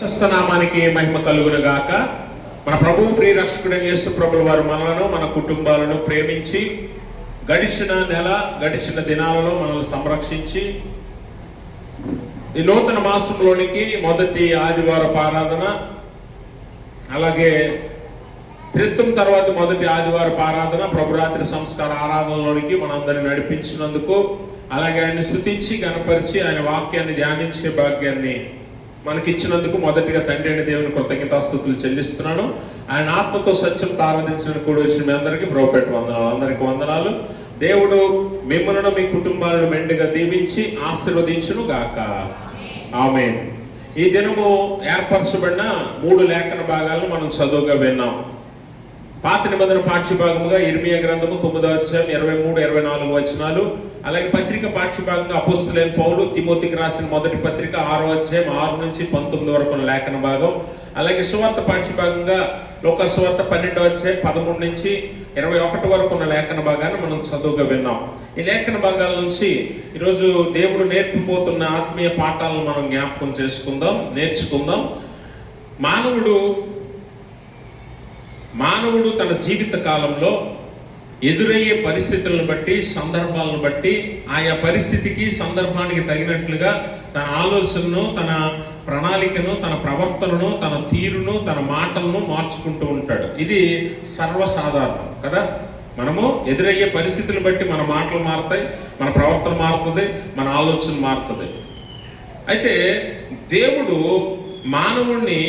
నామానికి మహిమ కలుగును గాక. మన ప్రభువు ప్రియరక్షకుడైన యేసు ప్రభుల వారు మనలను మన కుటుంబాలను ప్రేమించి గడిచిన దినాలలో మనల్ని సంరక్షించి ఈ నూతన మాసంలోనికి మొదటి ఆదివారపు ఆరాధన, అలాగే త్రిత్వం తర్వాత మొదటి ఆదివారపు ఆరాధన, ప్రభురాత్రి సంస్కార ఆరాధనలోనికి మనందరిని నడిపించినందుకు, అలాగే ఆయన్ని స్తుతించి గణపరిచి ఆయన వాక్యాన్ని ధ్యానించే భాగ్యాన్ని మనకిచ్చినందుకు మొదటిగా తండ్రి అయిన దేవుని కృతజ్ఞతాస్తుతులు చెల్లిస్తున్నాను. ఆయన ఆత్మతో సత్యంతో ఆరాధించిన కూడా వచ్చిన మీ అందరికీ ప్రభుపేట వందనాలు. అందరికీ వందనాలు. దేవుడు మిమ్మల్ని మీ కుటుంబాలను మెండుగా దీవించి ఆశీర్వదించును గాక. ఆమేన్. ఈ దినము ఏర్పరచబడిన 3 లేఖన భాగాలను మనం చదువుగా విన్నాం. పాత నిబంధన పాఠ్యభాగముగా ఇర్మియా గ్రంథము 9వ అధ్యాయం 23-24 వచనాలు, అలాగే పత్రిక పాఠ్యభాగంగా అపోస్తలుడైన పౌలు తిమోతికి రాసిన మొదటి పత్రిక 6వ అధ్యాయం 6 నుంచి 19 వరకు ఉన్న లేఖన భాగం, అలాగే సువార్త పాఠ్యభాగంగా లోకా సువార్త 12వ అధ్యాయం 13 నుంచి 21 వరకు ఉన్న లేఖన భాగాన్ని మనం చదువుగా విన్నాం. ఈ లేఖన భాగాల నుంచి ఈరోజు దేవుడు నేర్పిపోతున్న ఆత్మీయ పాఠాలను మనం జ్ఞాపకం నేర్చుకుందాం. మానవుడు తన జీవిత కాలంలో ఎదురయ్యే పరిస్థితులను బట్టి, సందర్భాలను బట్టి, ఆయా పరిస్థితికి సందర్భానికి తగినట్లుగా తన ఆలోచనను, తన ప్రణాళికను, తన ప్రవర్తనను, తన తీరును, తన మాటలను మార్చుకుంటూ ఉంటాడు. ఇది సర్వసాధారణం కదా. మనము ఎదురయ్యే పరిస్థితులను బట్టి మన మాటలు మారుతాయి, మన ప్రవర్తన మారుతుంది, మన ఆలోచన మారుతుంది. అయితే దేవుడు మానవుణ్ణి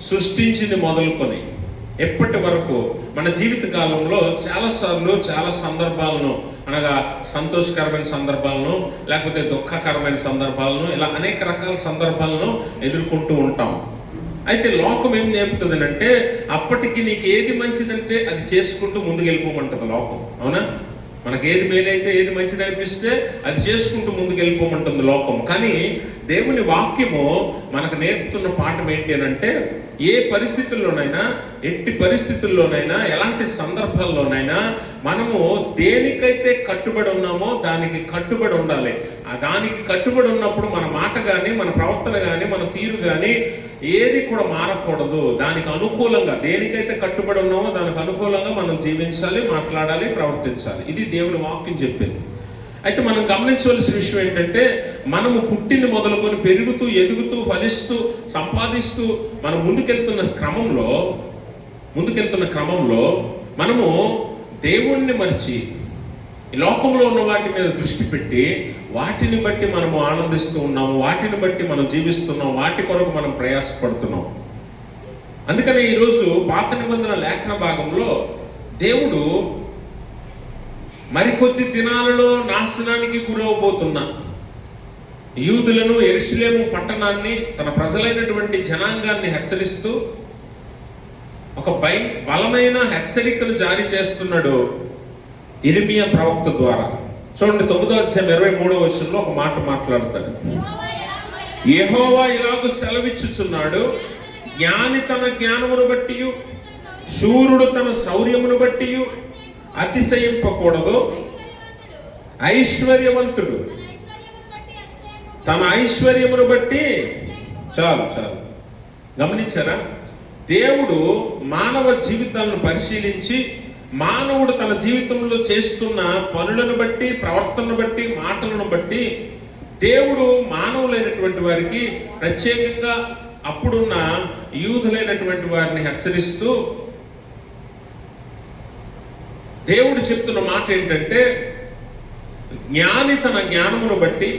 సృష్టించింది మొదలుకొని ఎప్పటి వరకు మన జీవిత కాలంలో చాలాసార్లు చాలా సందర్భాలను, అనగా సంతోషకరమైన సందర్భాలను, లేకపోతే దుఃఖకరమైన సందర్భాలను, ఇలా అనేక రకాల సందర్భాలను ఎదుర్కొంటూ ఉంటాం. అయితే లోకం ఏం నేర్పుతుంది అంటే, అప్పటికి నీకు ఏది మంచిదంటే అది చేసుకుంటూ ముందుకు వెళ్ళిపోమంటుంది లోకం. అవునా? మనకి ఏది మేలైతే, ఏది మంచిది అనిపిస్తే అది చేసుకుంటూ ముందుకు వెళ్ళిపోమంటుంది లోకం. కానీ దేవుని వాక్యము మనకు నేర్పుతున్న పాఠం ఏంటి అని అంటే, ఏ పరిస్థితుల్లోనైనా, ఎట్టి పరిస్థితుల్లోనైనా, ఎలాంటి సందర్భాల్లోనైనా మనము దేనికైతే కట్టుబడి ఉన్నామో దానికి కట్టుబడి ఉండాలి. ఆ దానికి కట్టుబడి ఉన్నప్పుడు మన మాట కానీ, మన ప్రవర్తన కానీ, మన తీరు కానీ ఏది కూడా మారకూడదు. దానికి అనుకూలంగా, దేనికైతే కట్టుబడి ఉన్నామో దానికి అనుకూలంగా మనం జీవించాలి, మాట్లాడాలి, ప్రవర్తించాలి. ఇది దేవుని వాక్యం చెప్పేది. అయితే మనం గమనించవలసిన విషయం ఏంటంటే, మనము పుట్టిని మొదలుకొని పెరుగుతూ, ఎదుగుతూ, ఫలిస్తూ, సంపాదిస్తూ మనం ముందుకెళ్తున్న క్రమంలో మనము దేవుణ్ణి మరిచి ఈ లోకంలో ఉన్న వాటి మీద దృష్టి పెట్టి వాటిని బట్టి మనము ఆనందిస్తూ ఉన్నాము, వాటిని బట్టి మనం జీవిస్తున్నాం, వాటి కొరకు మనం ప్రయాసపడుతున్నాం. అందుకని ఈరోజు పాత నిబంధన లేఖన భాగంలో దేవుడు మరికొద్ది దినాలలో నాశనానికి గురవబోతున్న యూదులను, యెరూషలేము పట్టణాన్ని, తన ప్రజలైనటువంటి జనాంగాన్ని హెచ్చరిస్తూ ఒక బలమైన హెచ్చరికను జారీ చేస్తున్నాడు ఇర్మియా ప్రవక్త ద్వారా. చూడండి, 9వ అధ్యాయం 23వ వచనంలో ఒక మాట మాట్లాడతాడు. యెహోవా ఇలాగు సెలవిచ్చుచున్నాడు, జ్ఞాని తన జ్ఞానమును బట్టి, శూరుడు తన శౌర్యమును బట్టి అతిశయింపకూడదు, ఐశ్వర్యవంతుడు తన ఐశ్వర్యమును బట్టి. చాలు గమనించారా? దేవుడు మానవ జీవితాలను పరిశీలించి, మానవుడు తన జీవితంలో చేస్తున్న పనులను బట్టి, ప్రవర్తనను బట్టి, మాటలను బట్టి దేవుడు మానవులైనటువంటి వారికి, ప్రత్యేకంగా అప్పుడున్న యూదులైనటువంటి వారిని హెచ్చరిస్తూ దేవుడు చెప్తున్న మాట ఏంటంటే, జ్ఞాని తన జ్ఞానమును బట్టి,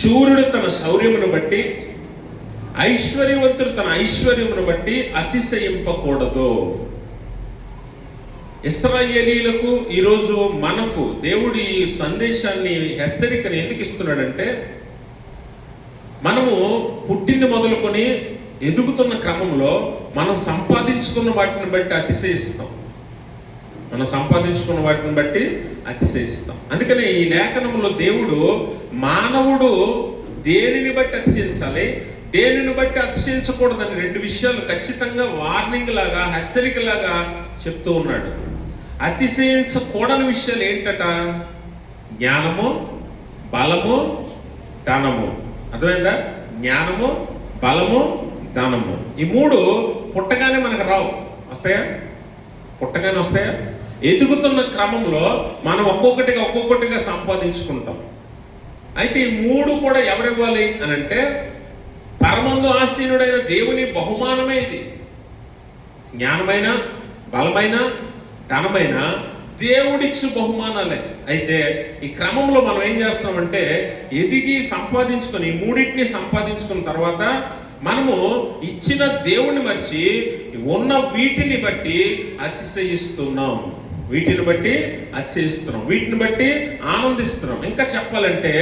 శూరుడు తన శౌర్యమును బట్టి, ఐశ్వర్యవంతుడు తన ఐశ్వర్యమును బట్టి అతిశయింపకూడదు. ఇశ్రాయేలీయులకు, ఈరోజు మనకు దేవుడి సందేశాన్ని, హెచ్చరికను ఎందుకు ఇస్తున్నాడంటే, మనము పుట్టింది మొదలుకొని ఎదుగుతున్న క్రమంలో మనం సంపాదించుకున్న వాటిని బట్టి అతిశయిస్తాం. అందుకనే ఈ లేఖనంలో దేవుడు మానవుడు దేనిని బట్టి అతిశయించాలి, దేనిని బట్టి అతిశయించకూడదని 2 విషయాలు ఖచ్చితంగా వార్నింగ్ లాగా, హెచ్చరిక లాగా చెప్తూ ఉన్నాడు. అతిశయించకూడని విషయాలు ఏంటట? జ్ఞానము, బలము, ధనము. అర్థమైందా? జ్ఞానము, బలము, ధనము. ఈ మూడు పుట్టగానే మనకు రావు. వస్తాయా? పుట్టగానే వస్తాయా? ఎదుగుతున్న క్రమంలో మనం ఒక్కొక్కటిగా సంపాదించుకుంటాం. అయితే ఈ మూడు కూడా ఎవరివ్వాలి అని అంటే పరమందు ఆసీనుడైన దేవుని బహుమానమే ఇది. జ్ఞానమైన, బలమైన, ధనమైన దేవుడిచ్చు బహుమానాలే. అయితే ఈ క్రమంలో మనం ఏం చేస్తామంటే ఎదిగి సంపాదించుకొని ఈ మూడింటిని సంపాదించుకున్న తర్వాత మనము ఇచ్చిన దేవుణ్ణి మర్చి ఉన్న వీటిని బట్టి అతిశయిస్తున్నాం, వీటిని బట్టి ఆనందిస్తున్నాం. ఇంకా చెప్పాలంటే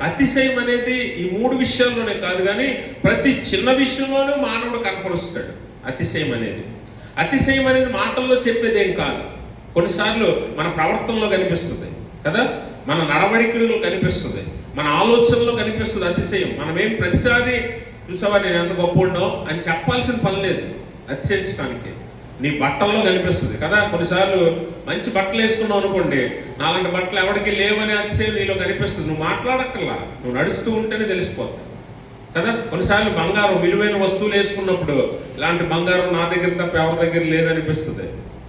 అతిశయం అనేది ఈ మూడు విషయాల్లోనే కాదు కానీ ప్రతి చిన్న విషయంలోనూ మానవుడు కనపరుస్తాడు. అతిశయం అనేది మాటల్లో చెప్పేదేం కాదు. కొన్నిసార్లు మన ప్రవర్తనలో కనిపిస్తుంది కదా, మన నడవడికలో కనిపిస్తుంది, మన ఆలోచనలో కనిపిస్తుంది అతిశయం. మనమేం ప్రతిసారి చూసావా నేను ఎంత గొప్ప అని చెప్పాల్సిన పని లేదు అతిశయించడానికి. నీ బట్టల్లో కనిపిస్తుంది కదా. కొన్నిసార్లు మంచి బట్టలు వేసుకున్నావు అనుకోండి, నాలాంటి బట్టలు ఎవరికి లేవనే అతిశయం నీలో కనిపిస్తుంది. నువ్వు మాట్లాడక్కర్లా, నువ్వు నడుస్తూ ఉంటేనే తెలిసిపోతుంది కదా. కొన్నిసార్లు బంగారం, విలువైన వస్తువులు వేసుకున్నప్పుడు ఇలాంటి బంగారం నా దగ్గర తప్ప ఎవరి దగ్గర లేదనిపిస్తుంది.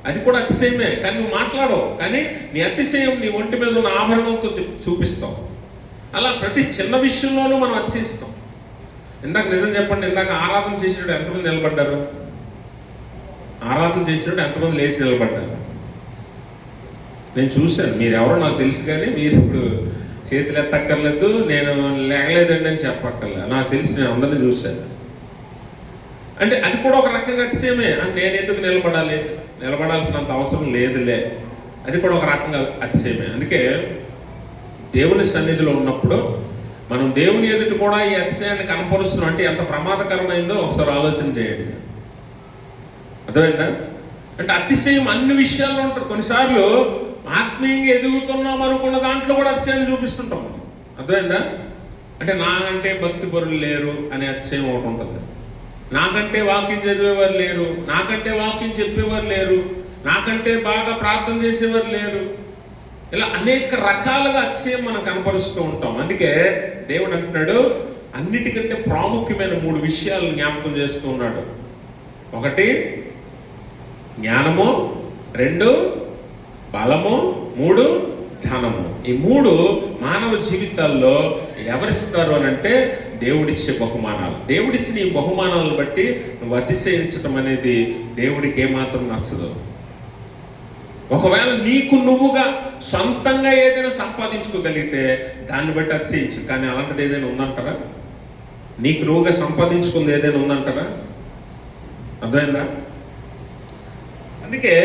అది కూడా అతిశయమే, కానీ నువ్వు మాట్లాడవు. కానీ నీ అతిశయం నీ ఒంటి మీద ఉన్న ఆభరణంతో చూపిస్తావు. అలా ప్రతి చిన్న విషయంలోనూ మనం అతిశయిస్తాం. ఇందాక నిజం చెప్పండి, ఇందాక ఆరాధన చేసినప్పుడు ఎంతమంది నిలబడ్డారు? ఆరాధన చేసినప్పుడు ఎంతమంది లేచి నిలబడ్డారు? నేను చూశాను. మీరు ఎవరో నాకు తెలుసు, కానీ మీరు ఇప్పుడు చేతులు ఎత్తక్కర్లేదు, నేను లేగలేదండి అని చెప్పక్కర్లే. నాకు తెలిసి నేను అందరినీ చూశాను. అంటే అది కూడా ఒక రకంగా అతిశయమే. నేను ఎందుకు నిలబడాల్సినంత అవసరం లేదులే, అది కూడా ఒక రకంగా అతిశయమే. అందుకే దేవుని సన్నిధిలో ఉన్నప్పుడు మనం దేవుని ఎదుట కూడా ఈ అతిశయాన్ని కనపరుస్తున్నాం అంటే ఎంత ప్రమాదకరమైందో ఒకసారి ఆలోచన చేయండి. అర్థమైందా? అంటే అతిశయం అన్ని విషయాల్లో ఉంటుంది. కొన్నిసార్లు ఆత్మీయంగా ఎదుగుతున్నాం అనుకున్న దాంట్లో కూడా అతిశయాన్ని చూపిస్తుంటాం. అర్థమైందా? అంటే నాకంటే భక్తి పరులు లేరు అనే అతిశయం ఒకటి ఉంటుంది. నాకంటే వాక్యం చదివేవారు లేరు, నాకంటే వాక్యం చెప్పేవారు లేరు, నాకంటే బాగా ప్రార్థన చేసేవారు లేరు. ఇలా అనేక రకాలుగా అతిశయం మనం కనపరుస్తూ ఉంటాం. అందుకే దేవుడు అంటున్నాడు అన్నిటికంటే ప్రాముఖ్యమైన మూడు విషయాలు జ్ఞాపకం చేస్తూ ఉన్నాడు. ఒకటి జ్ఞానము, రెండు బలము, మూడు ధనము. ఈ మూడు మానవ జీవితాల్లో ఎవరిస్తారు అని అంటే దేవుడిచ్చే బహుమానాలు. దేవుడిచ్చిన ఈ బహుమానాలను బట్టి నువ్వు అతిశయించడం అనేది దేవుడికి ఏమాత్రం నచ్చదు. ఒకవేళ నీకు నువ్వుగా సొంతంగా ఏదైనా సంపాదించుకోగలిగితే దాన్ని బట్టి అతిశయించు. కానీ అలాంటిది ఏదైనా ఉందంటారా? నీకు నువ్వుగా సంపాదించుకుంది ఏదైనా ఉందంటారా? అర్థమైందా? అందుకే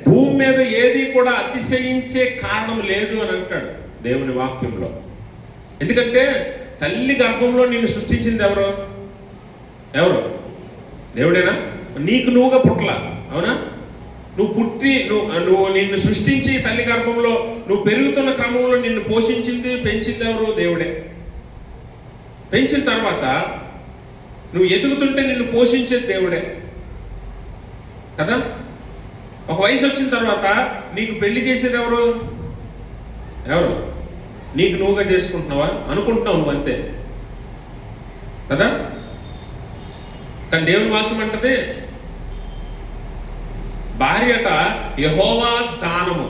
భూమి మీద ఏది కూడా అతిశయించే కారణం లేదు అని అంటాడు దేవుని వాక్యంలో. ఎందుకంటే తల్లి గర్భంలో నిన్ను సృష్టించింది ఎవరు? దేవుడేనా? నీకు నువ్వుగా పుట్టలా, అవునా? నువ్వు పుట్టి నువ్వు నిన్ను సృష్టించి తల్లి గర్భంలో నువ్వు పెరుగుతున్న క్రమంలో నిన్ను పోషించింది, పెంచింది ఎవరు? దేవుడే. పెంచిన తర్వాత నువ్వు ఎదుగుతుంటే నిన్ను పోషించేది దేవుడే కదా. ఒక వయసు వచ్చిన తర్వాత నీకు పెళ్లి చేసేది ఎవరు? నీకు నువ్వుగా చేసుకుంటున్నావా? అనుకుంటున్నావు నువ్వు, అంతే కదా. కానీ దేవుని వాక్యం అంటది భార్యట యెహోవా దానము,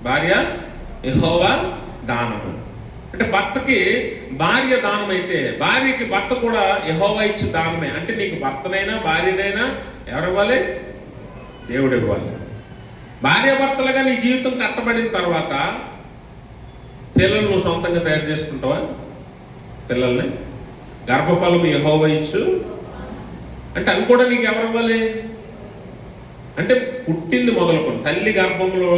భార్య యెహోవా దానము. అంటే భర్తకి భార్య దానం అయితే భార్యకి భర్త కూడా యెహోవా ఇచ్చు దానమే. అంటే నీకు భర్తనైనా భార్యనైనా ఎవరు ఇవ్వాలి? దేవుడు ఇవ్వాలి. భార్యాభర్తలుగా నీ జీవితం కట్టబడిన తర్వాత పిల్లలు నువ్వు సొంతంగా తయారు చేసుకుంటావా? పిల్లల్ని గర్భఫలం యెహోవా ఇచ్చు అంటే అవి కూడా నీకు ఎవరు ఇవ్వాలి? అంటే పుట్టింది మొదలుకొని, తల్లి గర్భంలో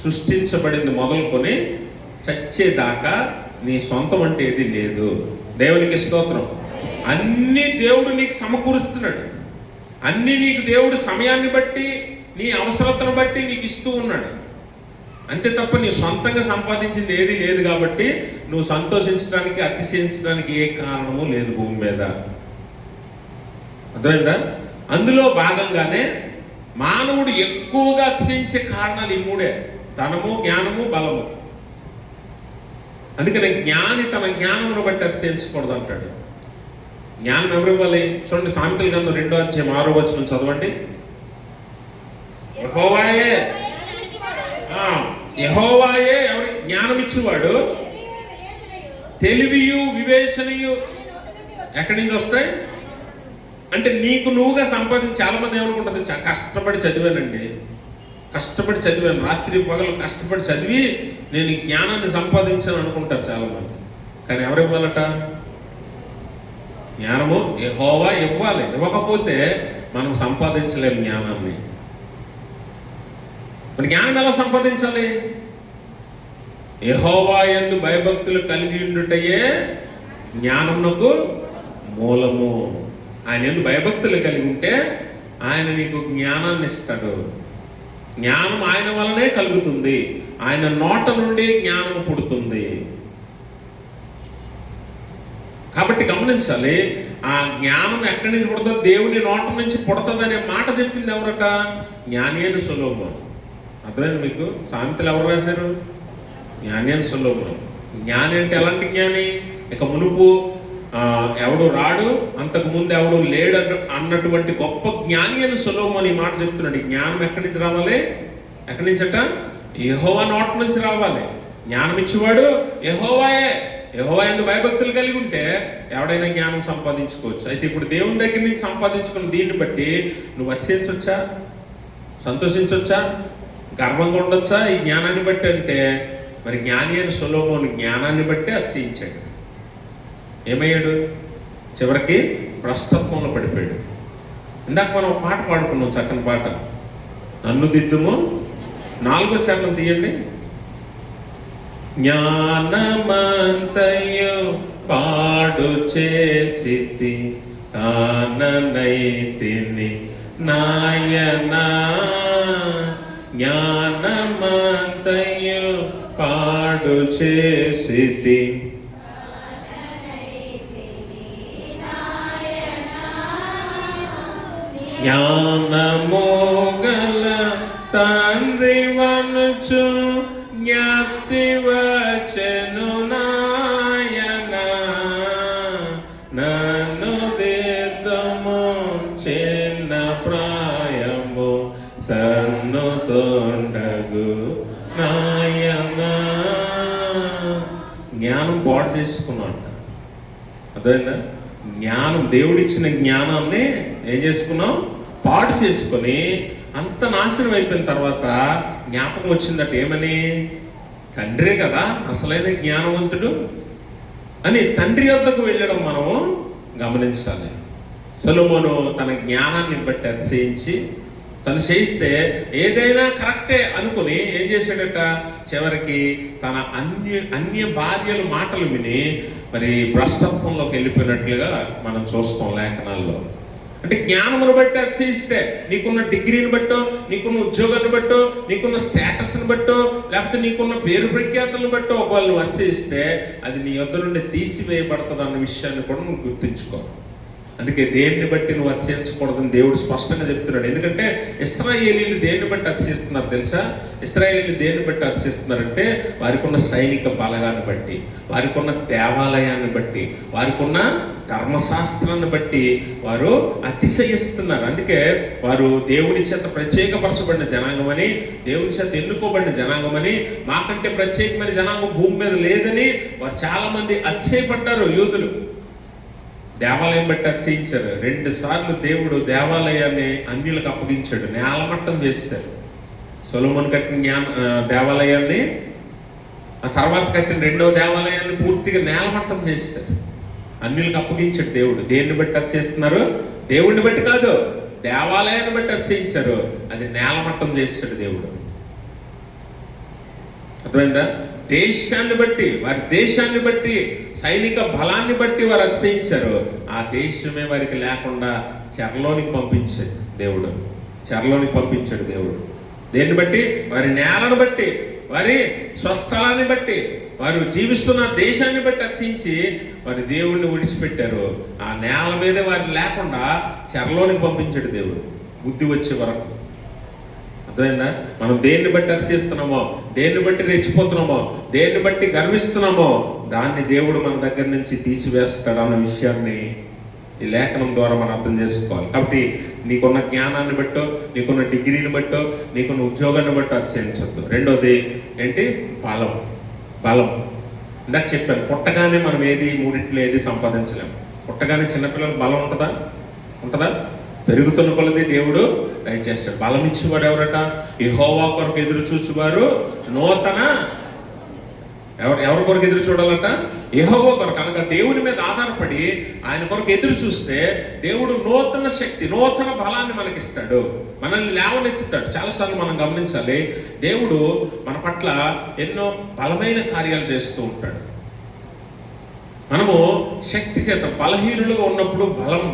సృష్టించబడింది మొదలుకొని చచ్చేదాకా నీ సొంతం అంటే ఏది లేదు. దేవునికి స్తోత్రం. అన్నీ దేవుడు నీకు సమకూరుస్తున్నాడు. అన్నీ నీకు దేవుడు సమయాన్ని బట్టి నీ అవసరతను బట్టి నీకు ఇస్తూ ఉన్నాడు. అంతే తప్ప నీ సొంతంగా సంపాదించింది ఏది లేదు. కాబట్టి నువ్వు సంతోషించడానికి, అతిశయించడానికి ఏ కారణము లేదు భూమి మీద. అర్థమైందా? అందులో భాగంగానే మానవుడు ఎక్కువగా అతిశయించే కారణాలు ఈ మూడే: ధనము, జ్ఞానము, బలము. అందుకనే జ్ఞాని తన జ్ఞానమును బట్టి అతిశయించకూడదు అంటాడు. జ్ఞానం ఎవరు ఇవ్వాలి? చూడండి, సామెతల గ్రంథం 2వ అధ్యాయం 6వ వచనం చదవండి. యెహోవాయే యెహోవాయే ఎవరి జ్ఞానం ఇచ్చేవాడు, తెలివియు వివేచనయు ఎక్కడి నుంచి వస్తాయి అంటే నీకు నువ్వుగా సంపాదించి. చాలా మంది ఏమనుకుంటుంది, కష్టపడి చదివానండి, కష్టపడి చదివాను, రాత్రి పగలు కష్టపడి చదివి నేను ఈ జ్ఞానాన్ని సంపాదించాను అనుకుంటారు చాలా మంది. కానీ ఎవరు ఇవ్వాలట? జ్ఞానము యెహోవా ఇవ్వాలి. ఇవ్వకపోతే మనం సంపాదించలేము జ్ఞానాన్ని. మరి జ్ఞానం ఎలా సంపాదించాలి? యెహోవా యందు భయభక్తులు కలిగి ఉండుటయే జ్ఞానమునకు మూలము. ఆయన యందు భయభక్తులు కలిగి ఉంటే ఆయన నీకు జ్ఞానాన్ని ఇస్తాడు. జ్ఞానం ఆయన వలనే కలుగుతుంది. ఆయన నోట నుండి జ్ఞానము పుడుతుంది. కాబట్టి గమనించాలి, ఆ జ్ఞానం ఎక్కడి నుంచి పుడుతుంది? దేవుని నోట నుంచి పుడుతుంది అనే మాట చెప్పింది ఎవరట? జ్ఞాని అయిన సొలొమోను. అర్థమైంది మీకు? సామెతలు ఎవరు రాశారు? జ్ఞాని అయిన సొలొమోను. జ్ఞాని అంటే ఎలాంటి జ్ఞాని? ఇక మునుపు ఎవడు రాడు, అంతకు ముందు ఎవడు లేడు అన్నటువంటి గొప్ప జ్ఞాని అయిన సొలొమోను ఈ మాట చెప్తున్నాడు. జ్ఞానం ఎక్కడి నుంచి రావాలి? ఎక్కడి నుంచట? యెహోవా నోట నుంచి రావాలి. జ్ఞానం ఇచ్చేవాడు యెహోవాయే. యెహోవా యందు భయభక్తులు కలిగి ఉంటే ఎవడైనా జ్ఞానం సంపాదించుకోవచ్చు. అయితే ఇప్పుడు దేవుని దగ్గర నుంచి సంపాదించుకున్న దీన్ని బట్టి నువ్వు అతిశయించవచ్చా? సంతోషించవచ్చా? గర్వంగా ఉండొచ్చా ఈ జ్ఞానాన్ని బట్టి? అంటే మరి జ్ఞాని అయిన సొలొమోను జ్ఞానాన్ని బట్టి అతిశయించాడు. ఏమయ్యాడు? చివరికి భ్రష్టత్వంలో పడిపోయాడు. ఇందాక మనం పాట పాడుకున్నాం, చక్కని పాట, నన్ను దిద్దుము. 4వ చరణం తీయండి. జ్ఞానమంతయు పాడు చేసితి కాననైతిని నాయనా, జ్ఞానమంతయు పాడు చేసితి. జ్ఞానము గల తండ్రి వనుచు జ్ఞప్తి వచ్చెను నాయనా, నన్ను దిద్దుము చిన్న ప్రాయము సన్నుతోండగు నాయనా. జ్ఞానం పాడు చేసుకున్నాడు. అర్థమైందా? జ్ఞానం, దేవుడిచ్చిన జ్ఞానాన్ని ఏం చేసుకున్నాం? పాడు చేసుకొని అంత నాశనం అయిపోయిన తర్వాత జ్ఞాపకం వచ్చిందట. ఏమని? తండ్రే కదా అసలైన జ్ఞానవంతుడు అని తండ్రి వద్దకు వెళ్ళడం మనము గమనించాలి. సొలొమోను తన జ్ఞానాన్ని బట్టి అతిశయించి తను చేయిస్తే ఏదైనా కరెక్టే అనుకుని ఏం చేశాడట? చివరికి తన అన్య భార్యల మాటలు విని మరి భ్రష్టత్వంలోకి వెళ్ళిపోయినట్లుగా మనం చూస్తాం లేఖనాల్లో. అంటే జ్ఞానమును బట్టి అతిశయిస్తే, నీకున్న డిగ్రీని బట్టో, నీకున్న ఉద్యోగాన్ని బట్టో, నీకున్న స్టేటస్ని బట్టో, లేకపోతే నీకున్న పేరు ప్రఖ్యాతులను బట్టో ఒకవేళ నువ్వు అతిశయిస్తే అది నీ యొద్ద నుండి తీసివేయబడుతుంది అన్న విషయాన్ని కూడా నువ్వు గుర్తుంచుకో. అందుకే దేన్ని బట్టి నువ్వు అతిశయించకూడదని దేవుడు స్పష్టంగా చెప్తున్నాడు. ఎందుకంటే ఇశ్రాయేలీలు దేన్ని బట్టి అతిశయిస్తున్నారు తెలుసా? ఇశ్రాయేలీలు దేన్ని బట్టి అతిశయిస్తున్నారంటే వారికి ఉన్న సైనిక బలగాన్ని బట్టి, వారికి ఉన్న దేవాలయాన్ని బట్టి, వారికి ఉన్న ధర్మశాస్త్రాన్ని బట్టి వారు అతిశయిస్తున్నారు. అందుకే వారు దేవుని చేత ప్రత్యేకపరచబడిన జనాంగమని, దేవుని చేత ఎన్నుకోబడిన జనాంగమని, మాకంటే ప్రత్యేకమైన జనాంగం భూమి మీద లేదని వారు చాలా మంది అతిశయపడ్డారు. యూదులు దేవాలయం బట్టి అతిశయించారు. 2 సార్లు దేవుడు దేవాలయాన్ని అన్యులకు అప్పగించాడు, నేలమట్టం చేశారు. సొలొమోను కట్టిన దేవాలయాన్ని, ఆ తర్వాత కట్టిన 2వ దేవాలయాన్ని పూర్తిగా నేలమట్టం చేశారు, అన్యులకు అప్పగించాడు దేవుడు. దేన్ని బట్టి అతిశయిస్తున్నారు? దేవుడిని బట్టి కాదు, దేవాలయాన్ని బట్టి అతిశయించారు. అది నేలమట్టం చేశాడు దేవుడు. అర్థమైందా? దేశాన్ని బట్టి, వారి దేశాన్ని బట్టి, సైనిక బలాన్ని బట్టి వారు అతిశయించారు. ఆ దేశమే వారికి లేకుండా చెరలోనికి పంపించాడు దేవుడు. చెరలోనికి పంపించాడు దేవుడు. దేన్ని బట్టి? వారి నేలను బట్టి, వారి స్వస్థలాన్ని బట్టి, వారు జీవిస్తున్న దేశాన్ని బట్టి అతిశయించి వారి దేవుణ్ణి విడిచిపెట్టారు. ఆ నేల మీదే వారు లేకుండా చెరలోనికి పంపించాడు దేవుడు బుద్ధి వచ్చే వరకు. అర్థమైందా? మనం దేన్ని బట్టి అతిశయిస్తున్నామో, దేన్ని బట్టి రెచ్చిపోతున్నామో, దేన్ని బట్టి గర్విస్తున్నామో దాన్ని దేవుడు మన దగ్గర నుంచి తీసివేస్తాడు అన్న విషయాన్ని ఈ లేఖనం ద్వారా మనం అర్థం చేసుకోవాలి. కాబట్టి నీకున్న జ్ఞానాన్ని బట్టో, నీకున్న డిగ్రీని బట్టో, నీకున్న ఉద్యోగాన్ని బట్టో అతిశయించొద్దు. రెండోది ఏంటి? బలం. ఇందాక చెప్పాను, పుట్టగానే మనం మూడింటిలో ఏది సంపాదించలేము. పుట్టగానే చిన్నపిల్లలకు బలం ఉంటుందా? పెరుగుతున్న కొలది దేవుడు దయచేస్తాడు. బలం ఇచ్చేవాడు ఎవరట? యెహోవా కొరకు ఎదురు చూచువారు నూతన. ఎవరి కొరకు ఎదురు చూడాలట? యెహోవా కొరకు. అనగా దేవుని మీద ఆధారపడి ఆయన కొరకు ఎదురు చూస్తే దేవుడు నూతన శక్తి, నూతన బలాన్ని మనకిస్తాడు, మనల్ని లేవనెత్తుతాడు. చాలాసార్లు మనం గమనించాలి, దేవుడు మన పట్ల ఎన్నో బలమైన కార్యాలు చేస్తూ ఉంటాడు. మనము శక్తి చేత బలహీనులుగా ఉన్నప్పుడు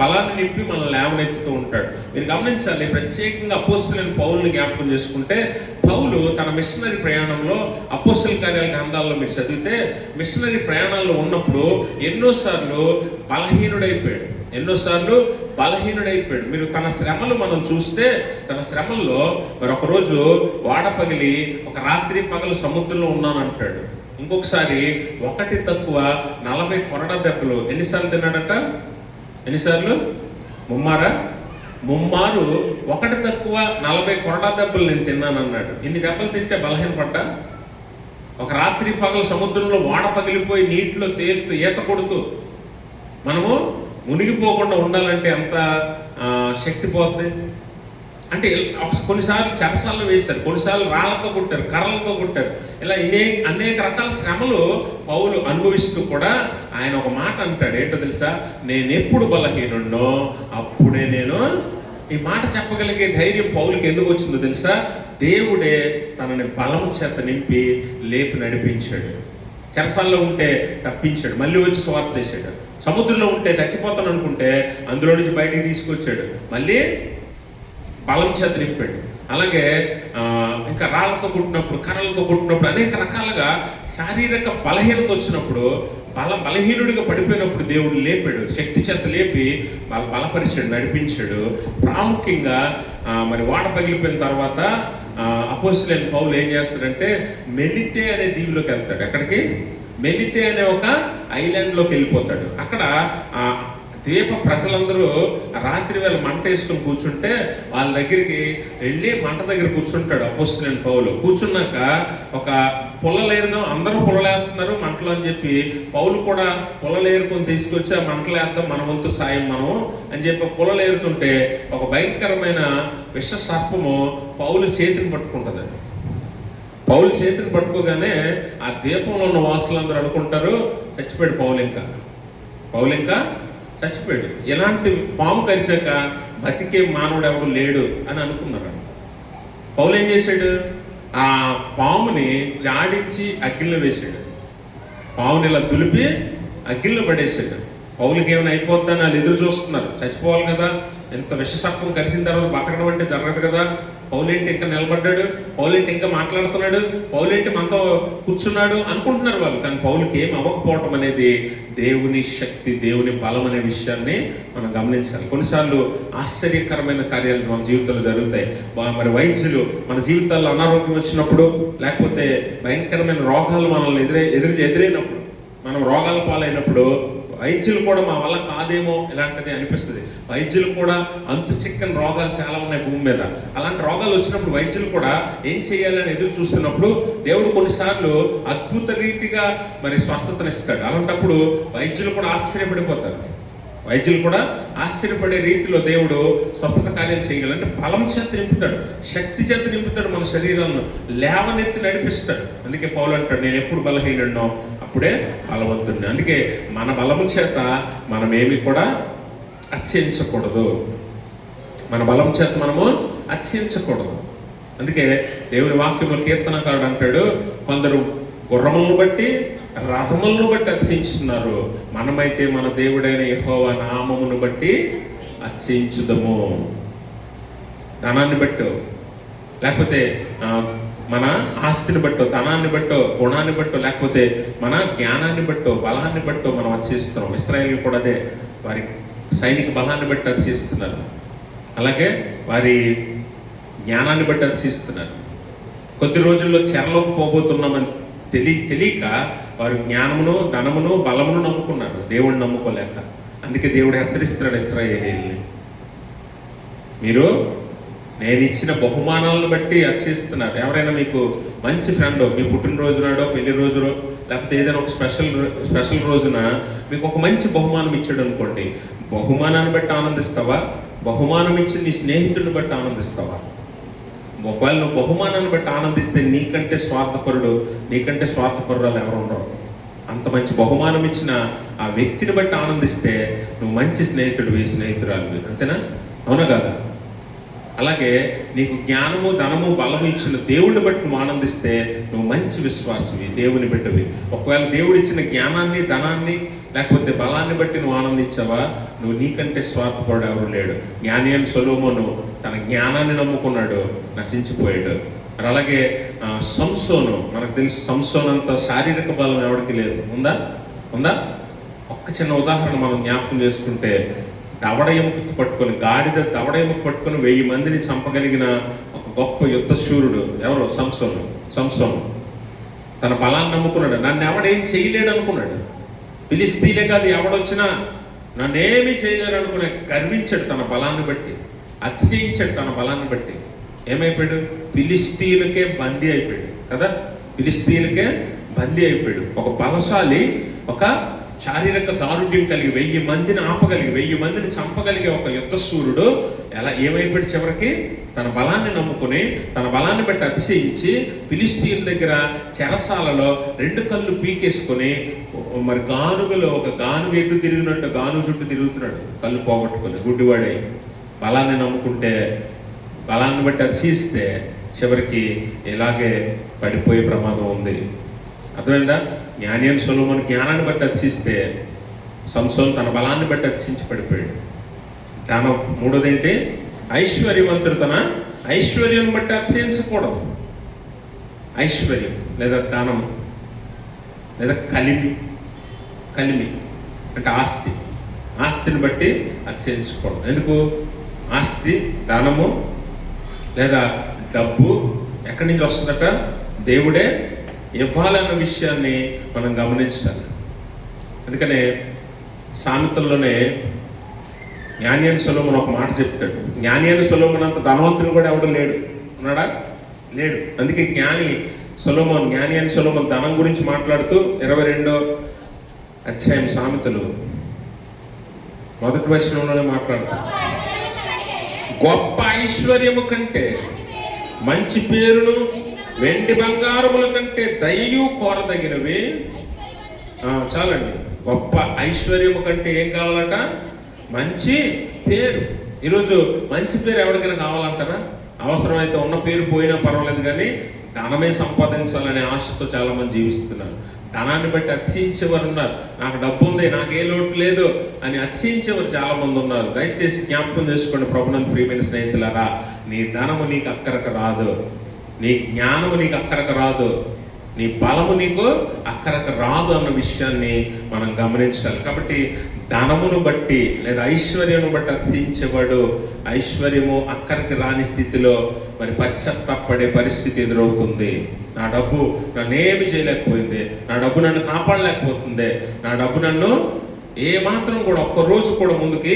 బలాన్ని నింపి మనల్ని లేవనెత్తుతూ ఉంటాడు. మీరు గమనించాలి, ప్రత్యేకంగా అపోస్తలులైన పౌలుని జ్ఞాపకం చేసుకుంటే, పౌలు తన మిషనరీ ప్రయాణంలో అపోస్తల కార్యాల గ్రంథాల్లో మీరు చదివితే, మిషనరీ ప్రయాణాల్లో ఉన్నప్పుడు ఎన్నోసార్లు బలహీనుడైపోయాడు. మీరు తన శ్రమలు మనం చూస్తే, తన శ్రమల్లో మరి ఒకరోజు వాడ పగిలి ఒక రాత్రి పగలు సముద్రంలో ఉన్నానంటాడు. ఇంకొకసారి 1 తక్కువ 40 కొరడా దెబ్బలు. ఎన్నిసార్లు తిన్నాడట? ముమ్మారు 1 తక్కువ 40 కొరడా దెబ్బలు నేను తిన్నాను అన్నాడు. ఇన్ని దెబ్బలు తింటే బలహీనపడ్డా? ఒక రాత్రి పగలు సముద్రంలో వాడ పగిలిపోయి నీటిలో తేలుతూ ఈత కొడుతూ మనము మునిగిపోకుండా ఉండాలంటే ఎంత శక్తి పోద్ది అంటే, కొన్నిసార్లు చెరసాల్లో వేశారు, కొన్నిసార్లు రాళ్లతో కొట్టారు, కర్రలతో కొట్టారు. ఇలా అనేక రకాల శ్రమలు పౌలు అనుభవిస్తూ కూడా ఆయన ఒక మాట అంటాడు. ఏంటో తెలుసా? నేను ఎప్పుడు బలహీనున్నో అప్పుడే నేను. ఈ మాట చెప్పగలిగే ధైర్యం పౌలుకి ఎందుకు వచ్చిందో తెలుసా? దేవుడే తనని బలం చేత నింపి లేపి నడిపించాడు. చెరసాల్లో ఉంటే తప్పించాడు, మళ్ళీ వచ్చి సువార్త చేశాడు. సముద్రంలో ఉంటే చచ్చిపోతాను అనుకుంటే అందులో నుంచి బయటికి తీసుకొచ్చాడు, మళ్ళీ బలం చేత నింపాడు. అలాగే ఇంకా రాళ్లతో కొట్టినప్పుడు, కర్రలతో కొట్టినప్పుడు, అనేక రకాలుగా శారీరక బలహీనత వచ్చినప్పుడు, బలహీనుడిగా పడిపోయినప్పుడు దేవుడు లేపాడు, శక్తి చేత లేపి బలపరిచాడు, నడిపించాడు. ప్రాముఖ్యంగా మరి వాడ పగిలిపోయిన తర్వాత అపోస్తలులైన పౌలు ఏం చేస్తాడంటే, మెలితే అనే దీవిలోకి వెళ్తాడు. ఎక్కడికి? మెలితే అనే ఒక ఐలాండ్లోకి వెళ్ళిపోతాడు. అక్కడ ద్వీప ప్రజలందరూ రాత్రి వేళ మంట వేసుకుని కూర్చుంటే వాళ్ళ దగ్గరికి వెళ్ళి మంట దగ్గర కూర్చుంటాడు అపోస్తలులైన పౌలు. కూర్చున్నాక ఒక పుల్లలేరుదాం, అందరూ పుల్లలేస్తున్నారు మంటలు అని చెప్పి పౌలు కూడా పుల్లలేరుకొని తీసుకొచ్చి ఆ మంటలు వేద్దాం, మన వంతు సాయం మనం అని చెప్పి పుల్లలేరుతుంటే ఒక భయంకరమైన విష సర్పము పౌలు చేతిని పట్టుకుంటుంది. పౌలు చేతిని పట్టుకోగానే ఆ దీపంలో ఉన్న వాసులందరూ అనుకుంటారు చచ్చిపోయాడు పౌలు ఇంకా చచ్చిపోయాడు. ఎలాంటి పాము కరిచాక బతికే మానవుడు ఎవడు లేడు అని అనుకున్నారు. పౌలు ఏం చేశాడు? ఆ పాముని జాడించి అగ్గిల్లో వేసాడు. పాముని ఇలా దులిపి అగ్గిల్లో పడేసాడు. పౌలుకి ఏమైనా అయిపోద్దని వాళ్ళు ఎదురు చూస్తున్నారు, చచ్చిపోవాలి కదా, ఎంత విషసర్పం కరిసిన తర్వాత బతకడం అంటే జరగదు కదా. పౌలేంటి ఇంకా నిలబడ్డాడు, పౌలేంటి ఇంకా మాట్లాడుతున్నాడు, పౌలేంటి మనతో కూర్చున్నాడు అనుకుంటున్నారు వాళ్ళు. కానీ పౌలుకి ఏం అవ్వకపోవటం అనేది దేవుని శక్తి, దేవుని బలం అనే విషయాన్ని మనం గమనించాలి. కొన్నిసార్లు ఆశ్చర్యకరమైన కార్యాలు మన జీవితంలో జరుగుతాయి. మరి వైద్యులు మన జీవితాల్లో అనారోగ్యం వచ్చినప్పుడు, లేకపోతే భయంకరమైన రోగాలు మనల్ని ఎదురైనప్పుడు, మనం రోగాల పాలైనప్పుడు వైద్యులు కూడా మా వల్ల కాదేమో ఇలాంటిది అనిపిస్తుంది. వైద్యులు కూడా అంతు చిక్కని రోగాలు చాలా ఉన్నాయి భూమి మీద. అలాంటి రోగాలు వచ్చినప్పుడు వైద్యులు కూడా ఏం చేయాలని ఎదురు చూస్తున్నప్పుడు దేవుడు కొన్నిసార్లు అద్భుత రీతిగా మరి స్వస్థతనిస్తాడు. అలాంటప్పుడు వైద్యులు కూడా ఆశ్చర్యపడిపోతారు. వైద్యులు కూడా ఆశ్చర్యపడే రీతిలో దేవుడు స్వస్థత కార్యాలు చేయగలంటే బలం చేత నింపుతాడు, శక్తి చేత నింపుతాడు, మన శరీరాలను లేవనెత్తి నడిపిస్తాడు. అందుకే పౌలు అంటాడు, నేను ఎప్పుడు బలహీనుడినో అప్పుడే బలవంతుడిని. అందుకే మన బలము చేత మనం ఏమి కూడా అతిశయించకూడదు. మన బలం చేత మనము అతిశయించకూడదు. అందుకే దేవుని వాక్యంలో కీర్తనకారుడు అంటాడు, కొందరు గుర్రములను బట్టి రథములను బట్టి అతిశయించుతున్నారు, మనమైతే మన దేవుడైన యెహోవా నామమును బట్టి అతిశయించుదము. ధనాన్ని బట్టో, లేకపోతే మన ఆస్తిని బట్టో, ధనాన్ని బట్టో, గుణాన్ని బట్టో, లేకపోతే మన జ్ఞానాన్ని బట్టో, బలాన్ని బట్టో మనం అతిశయిస్తున్నాం. ఇశ్రాయేలు కూడా అదే, వారి సైనిక బలాన్ని బట్టి అతిశయిస్తున్నారు, అలాగే వారి జ్ఞానాన్ని బట్టి అతిశయిస్తున్నారు. కొద్ది రోజుల్లో చెరలోకి పోబోతున్నామని తెలియక వారు జ్ఞానమును, ధనమును, బలమును నమ్ముకున్నారు, దేవుణ్ణి నమ్ముకోలేక. అందుకే దేవుడు హెచ్చరిస్తున్నాడు ఇశ్రాయేలీయుల్ని, మీరు నేను ఇచ్చిన బహుమానాలను బట్టి హెచ్చరిస్తున్నారు. ఎవరైనా మీకు మంచి ఫ్రెండ్ మీ పుట్టినరోజు నాడో పెళ్లి రోజునో లేకపోతే ఏదైనా ఒక స్పెషల్ రోజున మీకు ఒక మంచి బహుమానం ఇచ్చాడు అనుకోండి, బహుమానాన్ని బట్టి ఆనందిస్తావా? బహుమానం ఇచ్చి నీ స్నేహితుడిని బట్టి ఆనందిస్తావా? ఒకవేళ నువ్వు బహుమానాన్ని బట్టి ఆనందిస్తే నీకంటే స్వార్థపరురాలు ఎవరు ఉండరు. అంత మంచి బహుమానం ఇచ్చిన ఆ వ్యక్తిని బట్టి ఆనందిస్తే నువ్వు మంచి స్నేహితురాలు, అంతేనా? అవునా కాదా? అలాగే నీకు జ్ఞానము ధనము బలము ఇచ్చిన దేవుడిని బట్టి నువ్వు ఆనందిస్తే నువ్వు మంచి విశ్వాసవి, దేవుని బిడ్డవి. ఒకవేళ దేవుడు ఇచ్చిన జ్ఞానాన్ని ధనాన్ని లేకపోతే బలాన్ని బట్టి నువ్వు ఆనందించావా, నువ్వు నీకంటే స్వార్థపరుడు ఎవరు లేడు. జ్ఞాని అయిన సొలొమోను తన జ్ఞానాన్ని నమ్ముకున్నాడు, నశించిపోయాడు. మరి అలాగే సంసోను, మనకు తెలుసు సంసోన్ అంత శారీరక బలం ఎవరికి లేదు. ఉందా? ఒక్క చిన్న ఉదాహరణ మనం జ్ఞాపకం చేసుకుంటే, దవడ ఎముక పట్టుకొని గాడిద దవడ ఎముక పట్టుకొని 1000 మందిని చంపగలిగిన ఒక గొప్ప యుద్ధ శూరుడు ఎవరు? సంసోను. తన బలాన్ని నమ్ముకున్నాడు. నన్ను ఎవడేం చేయలేడు అనుకున్నాడు. ఫిలిస్తీన్లే కాదు, ఎవడొచ్చినా నన్నేమీ చేయలేరు అనుకునే గర్వించాడు. తన బలాన్ని బట్టి అతిశయించాడు. తన బలాన్ని బట్టి ఏమైపోయాడు? ఫిలిస్తీన్లకే బందీ అయిపోయాడు కదా. ఫిలిస్తీన్లకే బందీ అయిపోయాడు. ఒక బలశాలి, ఒక శారీరక దారుఢ్యం కలిగి 1000 మందిని ఆపగలిగి 1000 మందిని చంపగలిగే ఒక యుద్ధశూరుడు ఏమైపోయాడు? చివరికి తన బలాన్ని నమ్ముకుని తన బలాన్ని బట్టి అతిశయించి ఫిలిస్తీన్ల దగ్గర చెరసాలలో 2 కళ్ళు పీకేసుకొని మరి గానుగలో ఒక గానుగ ఎద్దు తిరిగినట్టు గాను చుట్టూ తిరుగుతున్నాడు, కళ్ళు పోగొట్టుకొని గుడ్డివాడే. బలాన్ని నమ్ముకుంటే బలాన్ని బట్టి అతిశయిస్తే చివరికి ఇలాగే పడిపోయే ప్రమాదం ఉంది. అర్థమైందా? జ్ఞాని అయిన సొలొమోను జ్ఞానాన్ని బట్టి అతిశిస్తే సంసోను తన బలాన్ని బట్టి అతిశించి పడిపోయాడు. ధనం. మూడోది ఏంటి? ఐశ్వర్యవంతుడు తన ఐశ్వర్యం బట్టి అతిశయించకూడదు. ఐశ్వర్యం లేదా ధనం లేదా కలిమి అంటే ఆస్తిని బట్టి అతిశయించకూడదు. ఎందుకు? ఆస్తి ధనము లేదా డబ్బు ఎక్కడి నుంచి వస్తుందట? దేవుడే ఇవ్వాలన్న విషయాన్ని మనం గమనించాలి. అందుకనే సామెతల్లోనే జ్ఞాని అయిన సొలొమోను ఒక మాట చెప్తాడు. జ్ఞాని అయిన సొలొమోను అంత ధనవంతుడు కూడా ఎవడు లేడు. ఉన్నాడా? లేడు. అందుకే జ్ఞాని అయిన సొలొమోను ధనం గురించి మాట్లాడుతూ 22వ అధ్యాయం సామెతలు 1వ వచనంలోనే మాట్లాడుతాడు. గొప్ప ఐశ్వర్యము కంటే మంచి పేరును వెండి బంగారముల కంటే దయయు కోరదగినవి. చాలండి. గొప్ప ఐశ్వర్యము కంటే ఏం కావాలట? మంచి పేరు. ఈరోజు మంచి పేరు ఎవరికైనా కావాలంటారా? అవసరమైతే ఉన్న పేరు పోయినా పర్వాలేదు, కానీ ధనమే సంపాదించాలనే ఆశతో చాలా మంది జీవిస్తున్నారు. ధనాన్ని బట్టి అతిశయించేవారు ఉన్నారు. నాకు డబ్బు ఉంది, నాకే లోటు లేదు అని అతిశయించేవారు చాలా మంది ఉన్నారు. దయచేసి జ్ఞాపకం చేసుకోండి ప్రభునందు ప్రియమైన స్నేహితులారా, నీ ధనము నీకు అక్కరకు రాదు, నీ జ్ఞానము నీకు అక్కరకు రాదు, నీ బలము నీకు అక్కరకు రాదు అన్న విషయాన్ని మనం గమనించాలి. కాబట్టి ధనమును బట్టి లేదా ఐశ్వర్యమును బట్టి అతిశయించేవాడు ఐశ్వర్యము అక్కడికి రాని స్థితిలో మరి పశ్చాత్తాపడే పరిస్థితి ఎదురవుతుంది. నా డబ్బు నన్నేమి చేయలేకపోయింది, నా డబ్బు నన్ను కాపాడలేకపోతుంది, నా డబ్బు నన్ను ఏమాత్రం కూడా ఒక్కరోజు కూడా ముందుకి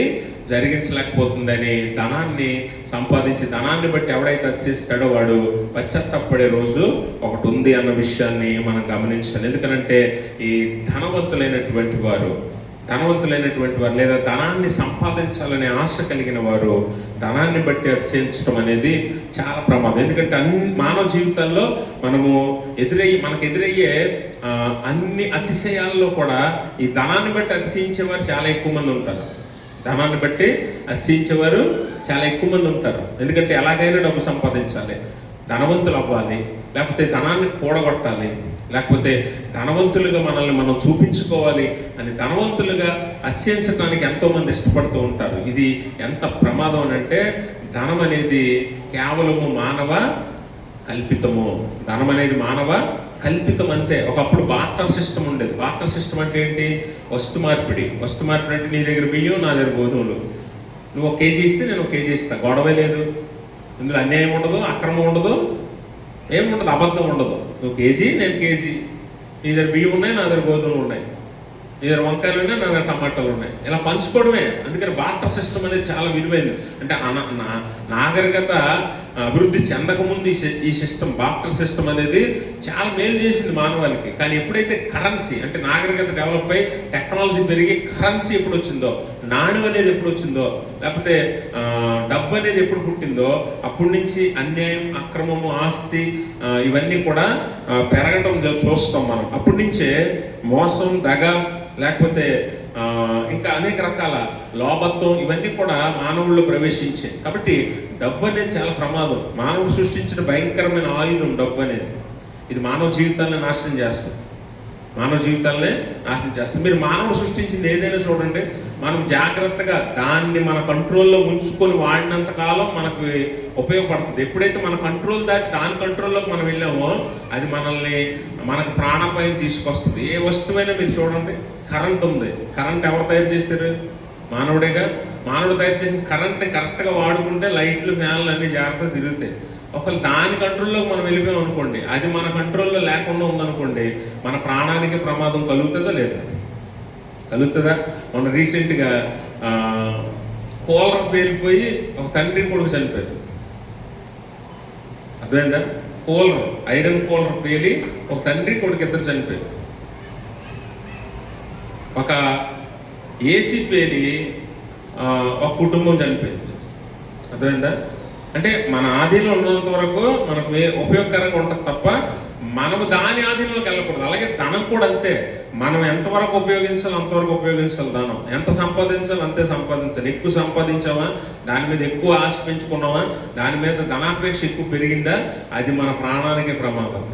జరిగించలేకపోతుందని ధనాన్ని సంపాదించి ధనాన్ని బట్టి ఎవడైతే అతిశయిస్తాడో వాడు పశ్చాత్తాపడే రోజు ఒకటి ఉంది అన్న విషయాన్ని మనం గమనించాలి. ఎందుకనంటే ఈ ధనవంతులైనటువంటి వారు లేదా ధనాన్ని సంపాదించాలనే ఆశ కలిగిన వారు ధనాన్ని బట్టి అతిశయించడం అనేది చాలా ప్రమాదం. ఎందుకంటే మానవ జీవితాల్లో మనకు ఎదురయ్యే అన్ని అతిశయాల్లో కూడా ఈ ధనాన్ని బట్టి అతిశయించేవారు చాలా ఎక్కువ మంది ఉంటారు. ధనాన్ని బట్టి అతిశయించేవారు చాలా ఎక్కువ మంది ఉంటారు. ఎందుకంటే ఎలాగైనా డబ్బు సంపాదించాలి, ధనవంతులు అవ్వాలి, లేకపోతే ధనాన్ని కూడగొట్టాలి, లేకపోతే ధనవంతులుగా మనల్ని మనం చూపించుకోవాలి అని ధనవంతులుగా అతిశయించడానికి ఎంతోమంది ఇష్టపడుతూ ఉంటారు. ఇది ఎంత ప్రమాదం అని అంటే, ధనం అనేది కేవలము మానవ కల్పితము. ధనం అనేది మానవ కల్పితం అంతే. ఒకప్పుడు బార్టర్ సిస్టమ్ ఉండేది. బార్టర్ సిస్టమ్ అంటే ఏంటి? వస్తు మార్పిడి అంటే నీ దగ్గర బియ్యం, నా దగ్గర గోధుమలు, నువ్వు 1 కేజీ ఇస్తే నేను 1 కేజీ ఇస్తా, గొడవే లేదు, ఇందులో అన్యాయం ఉండదు, అక్రమం ఉండదు, ఏముండదు, అబద్ధం ఉండదు. నువ్వు కేజీ, నేను కేజీ, నీ దగ్గర బియ్యం ఉన్నాయి, నా దగ్గర గోధుమలు ఉన్నాయి, నీ దగ్గర వంకాయలు ఉన్నాయి, నా దగ్గర టమాటాలు ఉన్నాయి, ఇలా పంచుకోవడమే. అందుకని బార్టర్ సిస్టమ్ అనేది చాలా విలువైంది. అంటే నాగరికత అభివృద్ధి చెందకముందు ఈ సిస్టమ్, బార్టర్ సిస్టమ్ అనేది చాలా మేలు చేసింది మానవాళికి. కానీ ఎప్పుడైతే కరెన్సీ, అంటే నాగరికత డెవలప్ అయ్యి టెక్నాలజీ పెరిగి కరెన్సీ ఎప్పుడు వచ్చిందో, నాణ్యం అనేది ఎప్పుడు వచ్చిందో, లేకపోతే డబ్బు అనేది ఎప్పుడు పుట్టిందో, అప్పటి నుంచి అన్యాయం, అక్రమము, ఆస్తి ఇవన్నీ కూడా పెరగటం చూస్తాం మనం. అప్పటి నుంచే మోసం, దగ, లేకపోతే ఇంకా అనేక రకాల లోభత్వం ఇవన్నీ కూడా మానవుల్లో ప్రవేశించాయి. కాబట్టి డబ్బు అనేది చాలా ప్రమాదం. మానవుడు సృష్టించిన భయంకరమైన ఆయుధం డబ్బు అనేది. ఇది మానవ జీవితాన్ని నాశనం చేస్తుంది, మానవ జీవితాలనే నాశనం చేస్తుంది. మీరు మానవుడు సృష్టించింది ఏదైనా చూడండి, మనం జాగ్రత్తగా దాన్ని మన కంట్రోల్లో ఉంచుకొని వాడినంత కాలం మనకు ఉపయోగపడుతుంది. ఎప్పుడైతే మన కంట్రోల్ దాటి దాని కంట్రోల్లోకి మనం వెళ్ళామో అది మనకు ప్రాణాపాయం తీసుకొస్తుంది. ఏ వస్తువైనా మీరు చూడండి, కరెంట్ ఉంది, కరెంట్ ఎవరు తయారు చేశారు? మానవుడేగా. మానవుడు తయారు చేసిన కరెంట్ని కరెక్ట్గా వాడుకుంటే లైట్లు, ఫ్యాన్లు అన్నీ జాగ్రత్తగా తిరుగుతాయి. ఒకవేళ దాని కంట్రోల్లోకి మనం వెళ్ళిపోయాం అనుకోండి, అది మన కంట్రోల్లో లేకుండా ఉందనుకోండి, మన ప్రాణానికి ప్రమాదం కలుగుతుందా లేదా? కలుగుతుందా? మొన్న రీసెంట్గా కూలర్ పేలిపోయి ఒక తండ్రి కొడుకు చనిపోయారు. అర్థమైందా? కూలర్, ఐరన్ కూలర్ పేలి ఒక తండ్రి కొడుకు ఇద్దరు చనిపోయారు. ఒక ఏసీ పేలి ఒక కుటుంబం చనిపోయింది. అర్థమైందా? అంటే మన ఆధీనంలో ఉన్నంత వరకు మనకు ఉపయోగకరంగా ఉంటుంది తప్ప మనము దాని ఆధీనంలోకి వెళ్ళకూడదు. అలాగే ధనం కూడా అంతే. మనం ఎంతవరకు ఉపయోగించాలో అంతవరకు ఉపయోగించాలి. ధనం ఎంత సంపాదించాలో అంతే సంపాదించాలి. ఎక్కువ సంపాదించామా, దాని మీద ఎక్కువ ఆశ పెంచుకున్నామా, దాని మీద ధనాపేక్ష ఎక్కువ పెరిగిందా, అది మన ప్రాణానికి ప్రమాదం.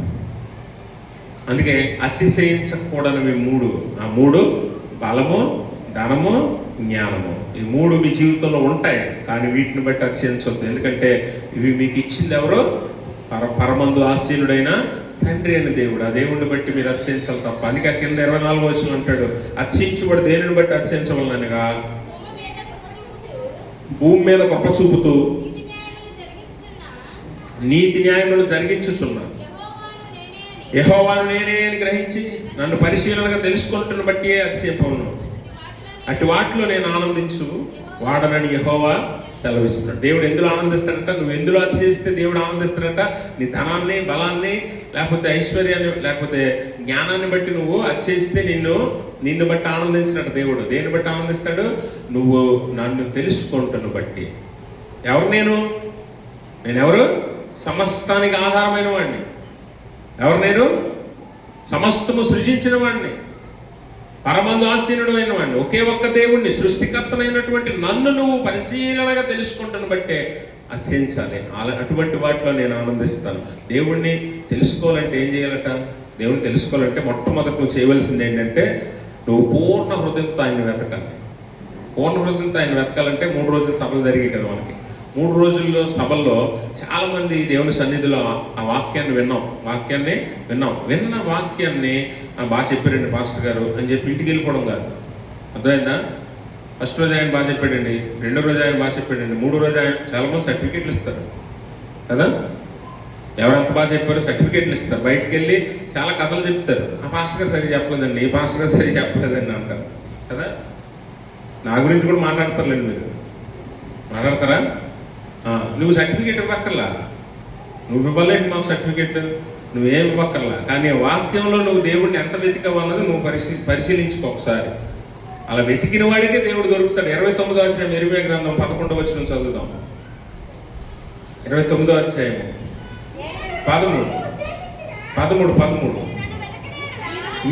అందుకే అతిశయించకూడనివి మూడు. ఆ మూడు బలము, ధనము, జ్ఞానము. ఈ మూడు మీ జీవితంలో ఉంటాయి, కానీ వీటిని బట్టి అతిశయించవద్దు. ఎందుకంటే ఇవి మీకు ఇచ్చింది ఎవరో? పరమందు ఆశీనుడైన తండ్రి అయిన దేవుడు. ఆ దేవుడిని బట్టి మీరు అతిశయించాలి తప్ప. అందుకే కింద 24 వచనం అంటాడు, అతిశయించువాడు దేనిని బట్టి అతిశయించవలనగా భూమి మీద గొప్ప చూపుతూ నీతి న్యాయములు జరిగించుచున్నా యెహోవాను నేనే అని గ్రహించి నన్ను పరిశీలనగా తెలుసుకుంటున్న బట్టి అతిశయపవును. అటు వాటిలో నేను ఆనందించు వాడనని యెహోవా సెలవిస్తున్నాడు. దేవుడు ఎందులో ఆనందిస్తాడంట? నువ్వు ఎందులో అతిశయిస్తే దేవుడు ఆనందిస్తాడంట? నీ ధనాన్ని, బలాన్ని, లేకపోతే ఐశ్వర్యాన్ని, లేకపోతే జ్ఞానాన్ని బట్టి నువ్వు అతిశయిస్తే నిన్ను బట్టి ఆనందించినట్టు దేవుడు. దేన్ని బట్టి ఆనందిస్తాడు? నువ్వు నన్ను తెలుసుకుంటున్న బట్టి. ఎవరు నేనెవరు? సమస్తానికి ఆధారమైన వాడిని. ఎవరు నేను? సమస్తము సృజించిన వాడిని, పరమందు ఆసీనుడు అయిన వాడిని, ఒకే ఒక్క దేవుణ్ణి, సృష్టికర్తనైనటువంటి నన్ను నువ్వు పరిశీలనగా తెలుసుకుంటున్న బట్టే అతిశయించాలి. అటువంటి వాటిలో నేను ఆనందిస్తాను. దేవుణ్ణి తెలుసుకోవాలంటే ఏం చేయాలట? దేవుణ్ణి తెలుసుకోవాలంటే మొట్టమొదటి నువ్వు చేయవలసింది ఏంటంటే, నువ్వు పూర్ణ హృదయంతో ఆయన వెతకాలి. పూర్ణ హృదయంతో ఆయన వెతకాలంటే 3 రోజుల సభలు జరిగాయి కదా మనకి. 3 రోజుల్లో సభల్లో చాలామంది దేవుని సన్నిధిలో ఆ వాక్యాన్ని విన్న వాక్యాన్ని బాగా చెప్పారండి పాస్టర్ గారు అని చెప్పి ఇంటికి వెళ్ళిపోవడం కాదు. అర్థమైందా? ఫస్ట్ రోజు ఆయన బాగా చెప్పాడండి, 2వ రోజు ఆయన బాగా చెప్పాడండి, 3వ రోజు ఆయన చాలామంది సర్టిఫికెట్లు ఇస్తారు కదా. ఎవరెంత బాగా చెప్పారో సర్టిఫికెట్లు ఇస్తారు. బయటికి వెళ్ళి చాలా కథలు చెప్తారు. ఆ పాస్టర్ గారు సరిగ్గా చెప్పలేదండి, ఈ పాస్టర్ గారు సరిగ్గా చెప్పలేదండి అంటారు కదా. నా గురించి కూడా మాట్లాడతారులేండి. మీరు మాట్లాడతారా? నువ్వు సర్టిఫికేట్ ఇవ్వక్కర్లా, నువ్వు ఇవ్వలేండి మాకు సర్టిఫికేట్, నువ్వేమి ఇవ్వక్కర్లా. కానీ వాక్యంలో నువ్వు దేవుడిని ఎంత వెతికావు అన్నది నువ్వు పరిశీలించుకో ఒకసారి. అలా వెతికిన వాడికే దేవుడు దొరుకుతాడు. 29వ అధ్యాయం ఇర్మీయా గ్రంథం 11వ వచనం చదువుదాం. 29వ అధ్యాయం 13.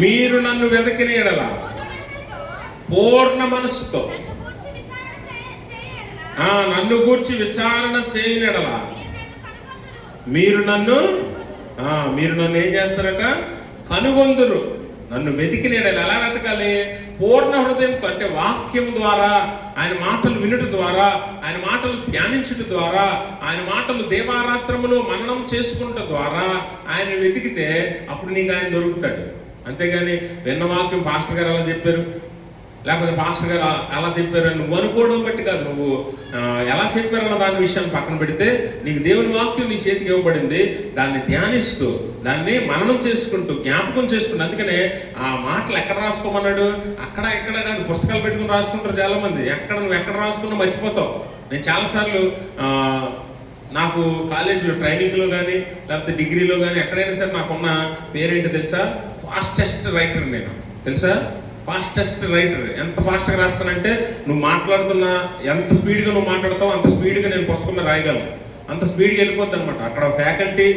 మీరు నన్ను వెతికిన యెడల పూర్ణ మనస్సుతో, నన్ను గూర్చి విచారణ చేయని యెడల మీరు నన్ను ఏం చేస్తారట? కనుగొందురు. నన్ను వెతికిన యెడల ఎలా వెతకాలి? పూర్ణ హృదయంతో, అంటే వాక్యం ద్వారా, ఆయన మాటలు వినుట ద్వారా, ఆయన మాటలు ధ్యానించుట ద్వారా, ఆయన మాటలు దేవారాత్రములు మననం చేసుకుంట ద్వారా ఆయన వెతికితే అప్పుడు నీకు ఆయన దొరుకుతాడు. అంతేగాని విన్న వాక్యం పాస్టర్ గారు అలా చెప్పారు, లేకపోతే పాస్టర్ గారు అలా చెప్పారని నువ్వు అనుకోవడం బట్టి కాదు, నువ్వు ఎలా చెప్పారన్న దాని విషయాన్ని పక్కన పెడితే నీకు దేవుని వాక్యం నీ చేతికి ఇవ్వబడింది, దాన్ని ధ్యానిస్తూ దాన్ని మననం చేసుకుంటూ జ్ఞాపకం చేసుకుంటూ. అందుకనే ఆ మాటలు ఎక్కడ రాసుకోమన్నాడు, అక్కడ ఎక్కడ కాదు, పుస్తకాలు పెట్టుకుని రాసుకుంటారు చాలామంది. నువ్వు ఎక్కడ రాసుకున్నా మర్చిపోతావు. నేను చాలాసార్లు నాకు కాలేజీలో ట్రైనింగ్లో కానీ లేకపోతే డిగ్రీలో కానీ ఎక్కడైనా సరే నాకున్న పేరేంటి తెలుసా, ఫాస్టెస్ట్ రైటర్. నేను తెలుసా, ఫాస్టెస్ట్ రైటర్. ఎంత ఫాస్ట్గా రాస్తానంటే నువ్వు మాట్లాడుతున్నా ఎంత స్పీడ్గా నువ్వు మాట్లాడతావు అంత స్పీడ్గా నేను పుస్తకం మీద రాయగలను, అంత స్పీడ్గా వెళ్ళిపోద్ది అనమాట. అక్కడ ఫ్యాకల్టీ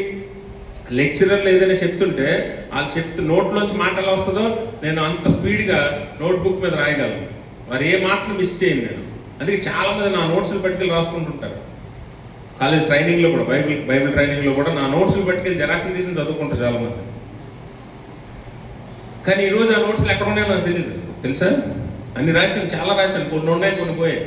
లెక్చరర్లు ఏదైనా చెప్తుంటే వాళ్ళు చెప్తే నోట్లోంచి మాట ఎలా వస్తుందో నేను అంత స్పీడ్గా నోట్బుక్ మీద రాయగలను. మరి ఏ మాటను మిస్ చేయను నేను. అందుకే చాలామంది నా నోట్స్లు పట్టుకెళ్ళి రాసుకుంటుంటారు. కాలేజ్ ట్రైనింగ్లో కూడా, బైబిల్ ట్రైనింగ్లో కూడా నా నోట్స్లు పట్టుకెళ్ళి జెరాక్స్లు తీసుకుని చదువుకుంటారు చాలామంది. కానీ ఈరోజు ఆ నోట్స్లు ఎక్కడ ఉన్నాయో నాకు తెలియదు. తెలుసా, అన్ని రాశాను, చాలా రాశాను, కొన్ని ఉన్నాయి కొన్ని పోయాయి.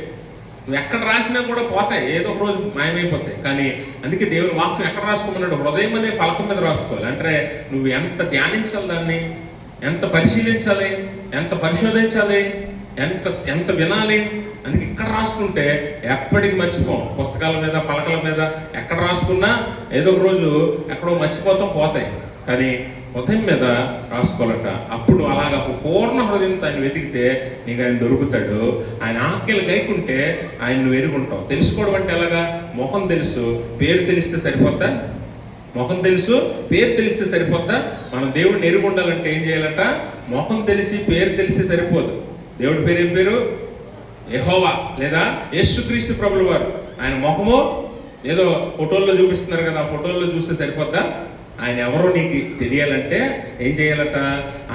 నువ్వు ఎక్కడ రాసినా కూడా పోతాయి, ఏదో ఒక రోజు మాయమైపోతాయి. కానీ అందుకే దేవుని వాక్యం ఎక్కడ రాసుకోమన్నాడు, హృదయం అనే పలకం మీద రాసుకోవాలి. అంటే నువ్వు ఎంత ధ్యానించాలి, దాన్ని ఎంత పరిశీలించాలి, ఎంత పరిశోధించాలి, ఎంత వినాలి. అందుకే ఇక్కడ రాసుకుంటే ఎప్పటికి మర్చిపోం. పుస్తకాల మీద పలకల మీద ఎక్కడ రాసుకున్నా ఏదో ఒక రోజు ఎక్కడో మర్చిపోతాం, పోతాయి. కానీ హృదయం మీద రాసుకోవాలట. అప్పుడు అలాగ పూర్ణ హృదయంతో ఆయన వెతికితే నీకు ఆయన దొరుకుతాడు. ఆయన ఆజ్ఞలు గైకుంటే ఆయన నువ్వు ఎరుగుంటావు. తెలుసుకోవడం అంటే ఎలాగా, మొహం తెలుసు పేరు తెలిస్తే సరిపోద్దా? మొహం తెలుసు పేరు తెలిస్తే సరిపోద్దా? మనం దేవుడిని ఎరుగుండాలంటే ఏం చేయాలట, మొహం తెలిసి పేరు తెలిస్తే సరిపోదు. దేవుడి పేరు ఏం పేరు? యెహోవా లేదా యేసుక్రీస్తు ప్రభుల వారు. ఆయన మొహము ఏదో ఫోటోల్లో చూపిస్తున్నారు కదా, ఫోటోల్లో చూస్తే సరిపోద్దా? ఆయన ఎవరో నీకు తెలియాలంటే ఏం చేయాలట,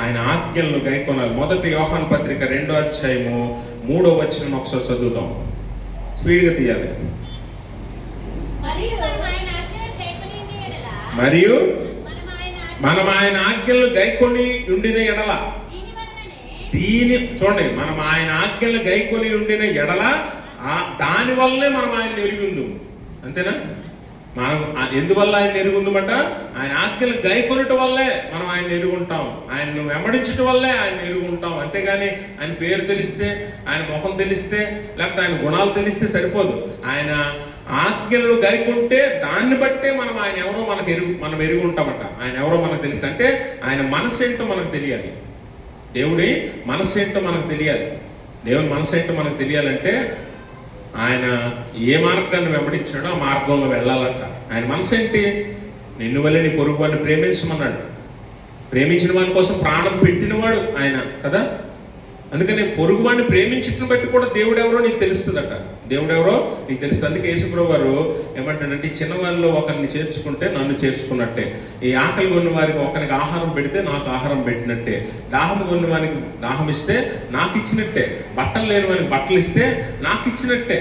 ఆయన ఆజ్ఞలను గైకొనాలి. 1 యోహాను పత్రిక 2వ అధ్యాయము 3వ వచనం ఒకసారి చదువుతాం, స్పీడ్గా తీయాలి. మరియు మనం ఆయన ఆజ్ఞలను గైకొని ఉండిన ఎడల, చూడండి, మనం ఆయన ఆజ్ఞలను గైకొని ఉండిన ఎడల దాని వల్లనే మనం ఆయన ఎరుగుందు. అంతేనా? మనం ఎందువల్ల ఆయన ఎరుగుందమట, ఆయన ఆజ్ఞలు గైకొనటం వల్లే మనం ఆయన ఎరుగుంటాం, ఆయన్ను వెంబడించటం వల్లే ఆయన ఎరుగుంటాం. అంతేగాని ఆయన పేరు తెలిస్తే, ఆయన ముఖం తెలిస్తే, లేకపోతే ఆయన గుణాలు తెలిస్తే సరిపోదు. ఆయన ఆజ్ఞలు గైకుంటే దాన్ని బట్టే మనం ఆయన ఎవరో మనం ఎరుగుంటామట. ఆయన ఎవరో మనకు తెలిస్తే, అంటే ఆయన మనసు ఏంటో మనకు తెలియాలి. దేవుడి మనసు ఏంటో మనకు తెలియాలి. దేవుని మనసు ఏంటో మనకు తెలియాలంటే ఆయన ఏ మార్గాన్ని వెంబడించాడో ఆ మార్గంలో వెళ్ళాలట. ఆయన మనసు ఏంటి? నిన్ను వల్లే నీ పొరుగు వాడిని ప్రేమించమన్నాడు. ప్రేమించిన వాని కోసం ప్రాణం పెట్టినవాడు ఆయన కదా. అందుకని పొరుగు వాడిని ప్రేమించడం బట్టి కూడా దేవుడు ఎవరో నీకు తెలుస్తుందట. దేవుడు ఎవరో నీకు తెలుస్తుంది. అందుకే యేసుప్రభువు వారు ఏమంటాడంటే, చిన్నవారిలో ఒకరిని చేర్చుకుంటే నన్ను చేర్చుకున్నట్టే, ఈ ఆకలి కొన్న వారికి ఒకరికి ఆహారం పెడితే నాకు ఆహారం పెట్టినట్టే, దాహం కొన్న వారికి దాహం ఇస్తే నాకు ఇచ్చినట్టే, బట్టలు లేని వారికి బట్టలు ఇస్తే నాకు ఇచ్చినట్టే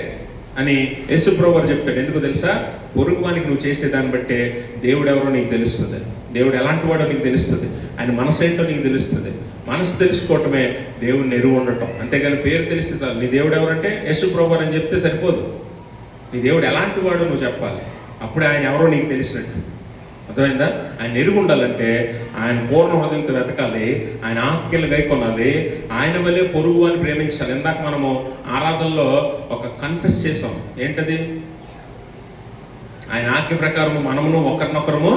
అని యేసుప్రభువు వారు చెప్తాడు. ఎందుకు తెలుసా? పొరుగు వానికి నువ్వు చేసేదాన్ని బట్టే దేవుడు ఎవరో నీకు తెలుస్తుంది, దేవుడు ఎలాంటి వాడో నీకు తెలుస్తుంది, ఆయన మనసు ఏంటో నీకు తెలుస్తుంది. మనసు తెలుసుకోవటమే దేవుడిని ఎరుగు ఉండటం. అంతేగాని పేరు తెలిస్తే చాలు. నీ దేవుడు ఎవరంటే యేసుప్రభువు అని చెప్తే సరిపోదు. నీ దేవుడు ఎలాంటి వాడో నువ్వు చెప్పాలి, అప్పుడే ఆయన ఎవరో నీకు తెలిసినట్టు. అర్థమైందా? ఆయన ఎరుగు ఉండాలంటే ఆయన పూర్ణ హృదయంతో వెతకాలి, ఆయన ఆజ్ఞలు గైకొనాలి, ఆయన వల్లే పొరుగు అని ప్రేమించాలి. ఇందాక మనము ఆరాధనలో ఒక కన్ఫెస్ చేసాం. ఏంటది? ఆయన ఆజ్ఞ ప్రకారము మనమును ఒకరినొకరము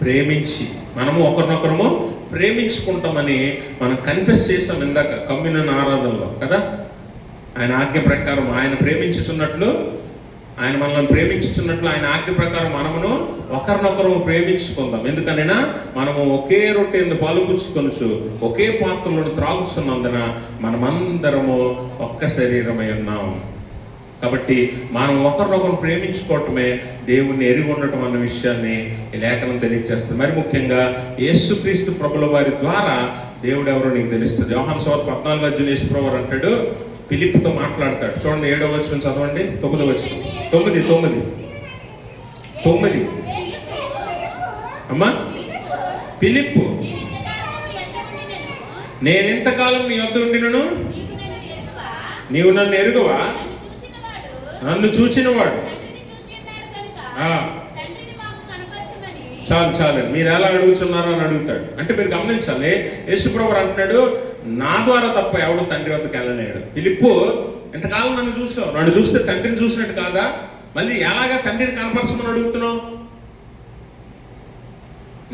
ప్రేమించి, మనము ఒకరినొకరము ప్రేమించుకుంటామని మనం కన్ఫెస్ చేసాం ఇందాక కమ్యూనియన్ ఆరాధనలో కదా. ఆయన ఆజ్ఞ ప్రకారం ఆయన ప్రేమించుచున్నట్లు, ఆయన మనల్ని ప్రేమించుచున్నట్లు ఆయన ఆజ్ఞ ప్రకారం మనమును ఒకరినొకరు ప్రేమించుకుందాం. ఎందుకనైనా మనము ఒకే రొట్టెను పాలుపుచ్చుకొనుచు ఒకే పాత్రలో త్రాగుచున్నందున మనమందరము ఒక్క శరీరమై ఉన్నాం. కాబట్టి మనం ఒకరినొకరు ప్రేమించుకోవటమే దేవుణ్ణి ఎరిగి ఉండటం అన్న విషయాన్ని ఈ లేఖనం తెలియజేస్తుంది. మరి ముఖ్యంగా యేసుక్రీస్తు ప్రభుల వారి ద్వారా దేవుడు ఎవరో నీకు తెలుస్తుంది. యోహాను సువార్త 14వ అధ్యాయం యేసుప్రభువు వారు అంటాడు, ఫిలిప్పుతో మాట్లాడతాడు. చూడండి 7వ వచనం చదవండి, 9వ వచనం, 9 అమ్మా. ఫిలిప్పు, నేను ఎంతకాలం నీ వద్ద ఉండినను నీవు నన్ను ఎరుగవా? నన్ను చూచినవాడు. చాలు మీరు ఎలా అడుగుతున్నారో అని అడుగుతాడు. అంటే మీరు గమనించాలి, యేసుప్రభువు అంటున్నాడు, నా ద్వారా తప్ప ఎవడు తండ్రి వద్దకు వెళ్ళలేడు. ఫిలిప్పు, ఇంతకాలం నన్ను చూసావు, నన్ను చూస్తే తండ్రిని చూసినట్టు కాదా? మళ్ళీ ఎలాగా తండ్రిని కనపరచమని అడుగుతున్నావు?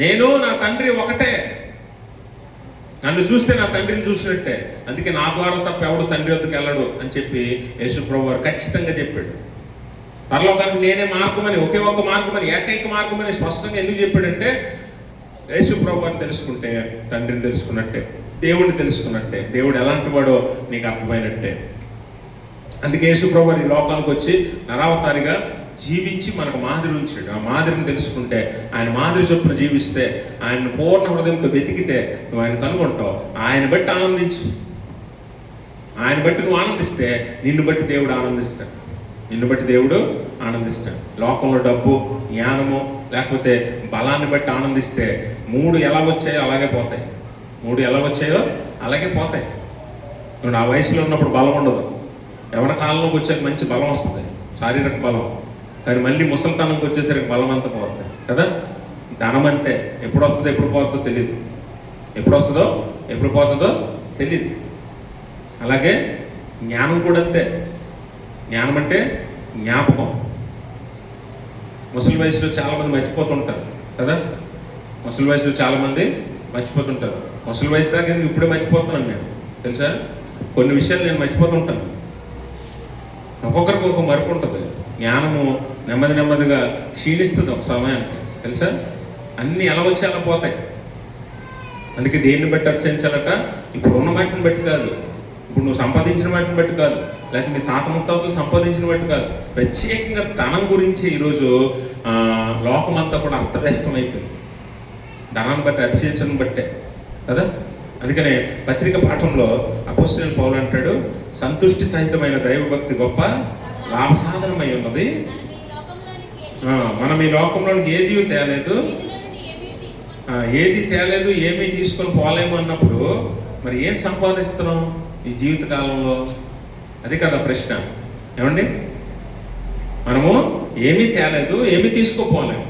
నేను నా తండ్రి ఒకటే, నన్ను చూస్తే నా తండ్రిని చూసినట్టే, అందుకే నా ద్వారా తప్ప ఎవడు తండ్రి వద్దకు వెళ్ళడు అని చెప్పి యేసు ప్రభువు వారు ఖచ్చితంగా చెప్పాడు. పరలోకానికి నేనే మార్గమని, ఒకే ఒక్క మార్గమని, ఏకైక మార్గమని స్పష్టంగా ఎందుకు చెప్పాడంటే, యేసు ప్రభువుని తెలుసుకుంటే తండ్రిని తెలుసుకున్నట్టే, దేవుడిని తెలుసుకున్నట్టే, దేవుడు ఎలాంటి వాడో నీకు అర్థమైనట్టే. అందుకే యేసు ప్రభువు ఈ లోకానికి వచ్చి నరావతారిగా జీవించి మనకు మాదిరి ఉంచాడు. ఆ మాదిరిని తెలుసుకుంటే, ఆయన మాదిరి చొప్పున జీవిస్తే, ఆయన్ని పూర్ణ హృదయంతో వెతికితే నువ్వు ఆయన కనుగొంటావు. ఆయన బట్టి ఆనందించు, ఆయన బట్టి నువ్వు ఆనందిస్తే నిన్ను బట్టి దేవుడు ఆనందిస్తాడు, నిన్ను బట్టి దేవుడు ఆనందిస్తాడు. లోకంలో డబ్బు, జ్ఞానము, లేకపోతే బలాన్ని బట్టి ఆనందిస్తే 3 ఎలా వచ్చాయో అలాగే పోతాయి. 3 ఎలా వచ్చాయో అలాగే పోతాయి. నువ్వు ఆ వయసులో ఉన్నప్పుడు బలం ఉండదు, ఎవరి కాలంలోకి వచ్చాక మంచి బలం వస్తుంది, శారీరక బలం. కానీ మళ్ళీ ముసలితనంకి వచ్చేసరికి బలం అంతా పోతుంది కదా. ధనం అంతే, ఎప్పుడు వస్తుందో ఎప్పుడు పోతుందో తెలియదు, ఎప్పుడు వస్తుందో ఎప్పుడు పోతుందో తెలియదు. అలాగే జ్ఞానం కూడా అంతే. జ్ఞానం అంటే జ్ఞాపకం. ముసలి వయసులో చాలామంది మర్చిపోతుంటారు కదా. ముసలి వయసులో చాలామంది మర్చిపోతుంటారు. ముసలి వయసు దాకా ఇప్పుడే మర్చిపోతున్నాను నేను, తెలుసా? కొన్ని విషయాలు నేను మర్చిపోతుంటాను. ఒక్కొక్కరికి ఒక మరుపు ఉంటుంది. జ్ఞానము నెమ్మదిగా క్షీణిస్తుంది ఒక సమయానికి, తెలుసా? అన్నీ ఎలా వచ్చి అలా పోతాయి. అందుకే దేన్ని బట్టి అతిశయించాలట? ఇప్పుడు ఉన్న వాటిని బట్టి కాదు, ఇప్పుడు నువ్వు సంపాదించిన వాటిని బట్టి కాదు, లేకపోతే మీ తాత ముత్తాతలు సంపాదించిన బట్టి కాదు. ప్రత్యేకంగా ధనం గురించి ఈరోజు లోకమంతా కూడా అస్తవ్యస్తం అయిపోయింది. ధనాన్ని బట్టి అతిశయించడం బట్టే కదా. అందుకనే పత్రిక పాఠంలో అపోస్తలుడైన పౌలు అంటాడు, సంతుష్టి సహితమైన దైవభక్తి గొప్ప లాభసాధనమై ఉన్నది. మనం ఈ లోకంలోనికి ఏది తేలేదు, ఏమీ తీసుకొని పోలేము అన్నప్పుడు మరి ఏం సంపాదిస్తున్నాం ఈ జీవిత కాలంలో? అది కదా ప్రశ్న. ఏమండి, మనము ఏమీ తేలేదు, ఏమీ తీసుకోపోలేము.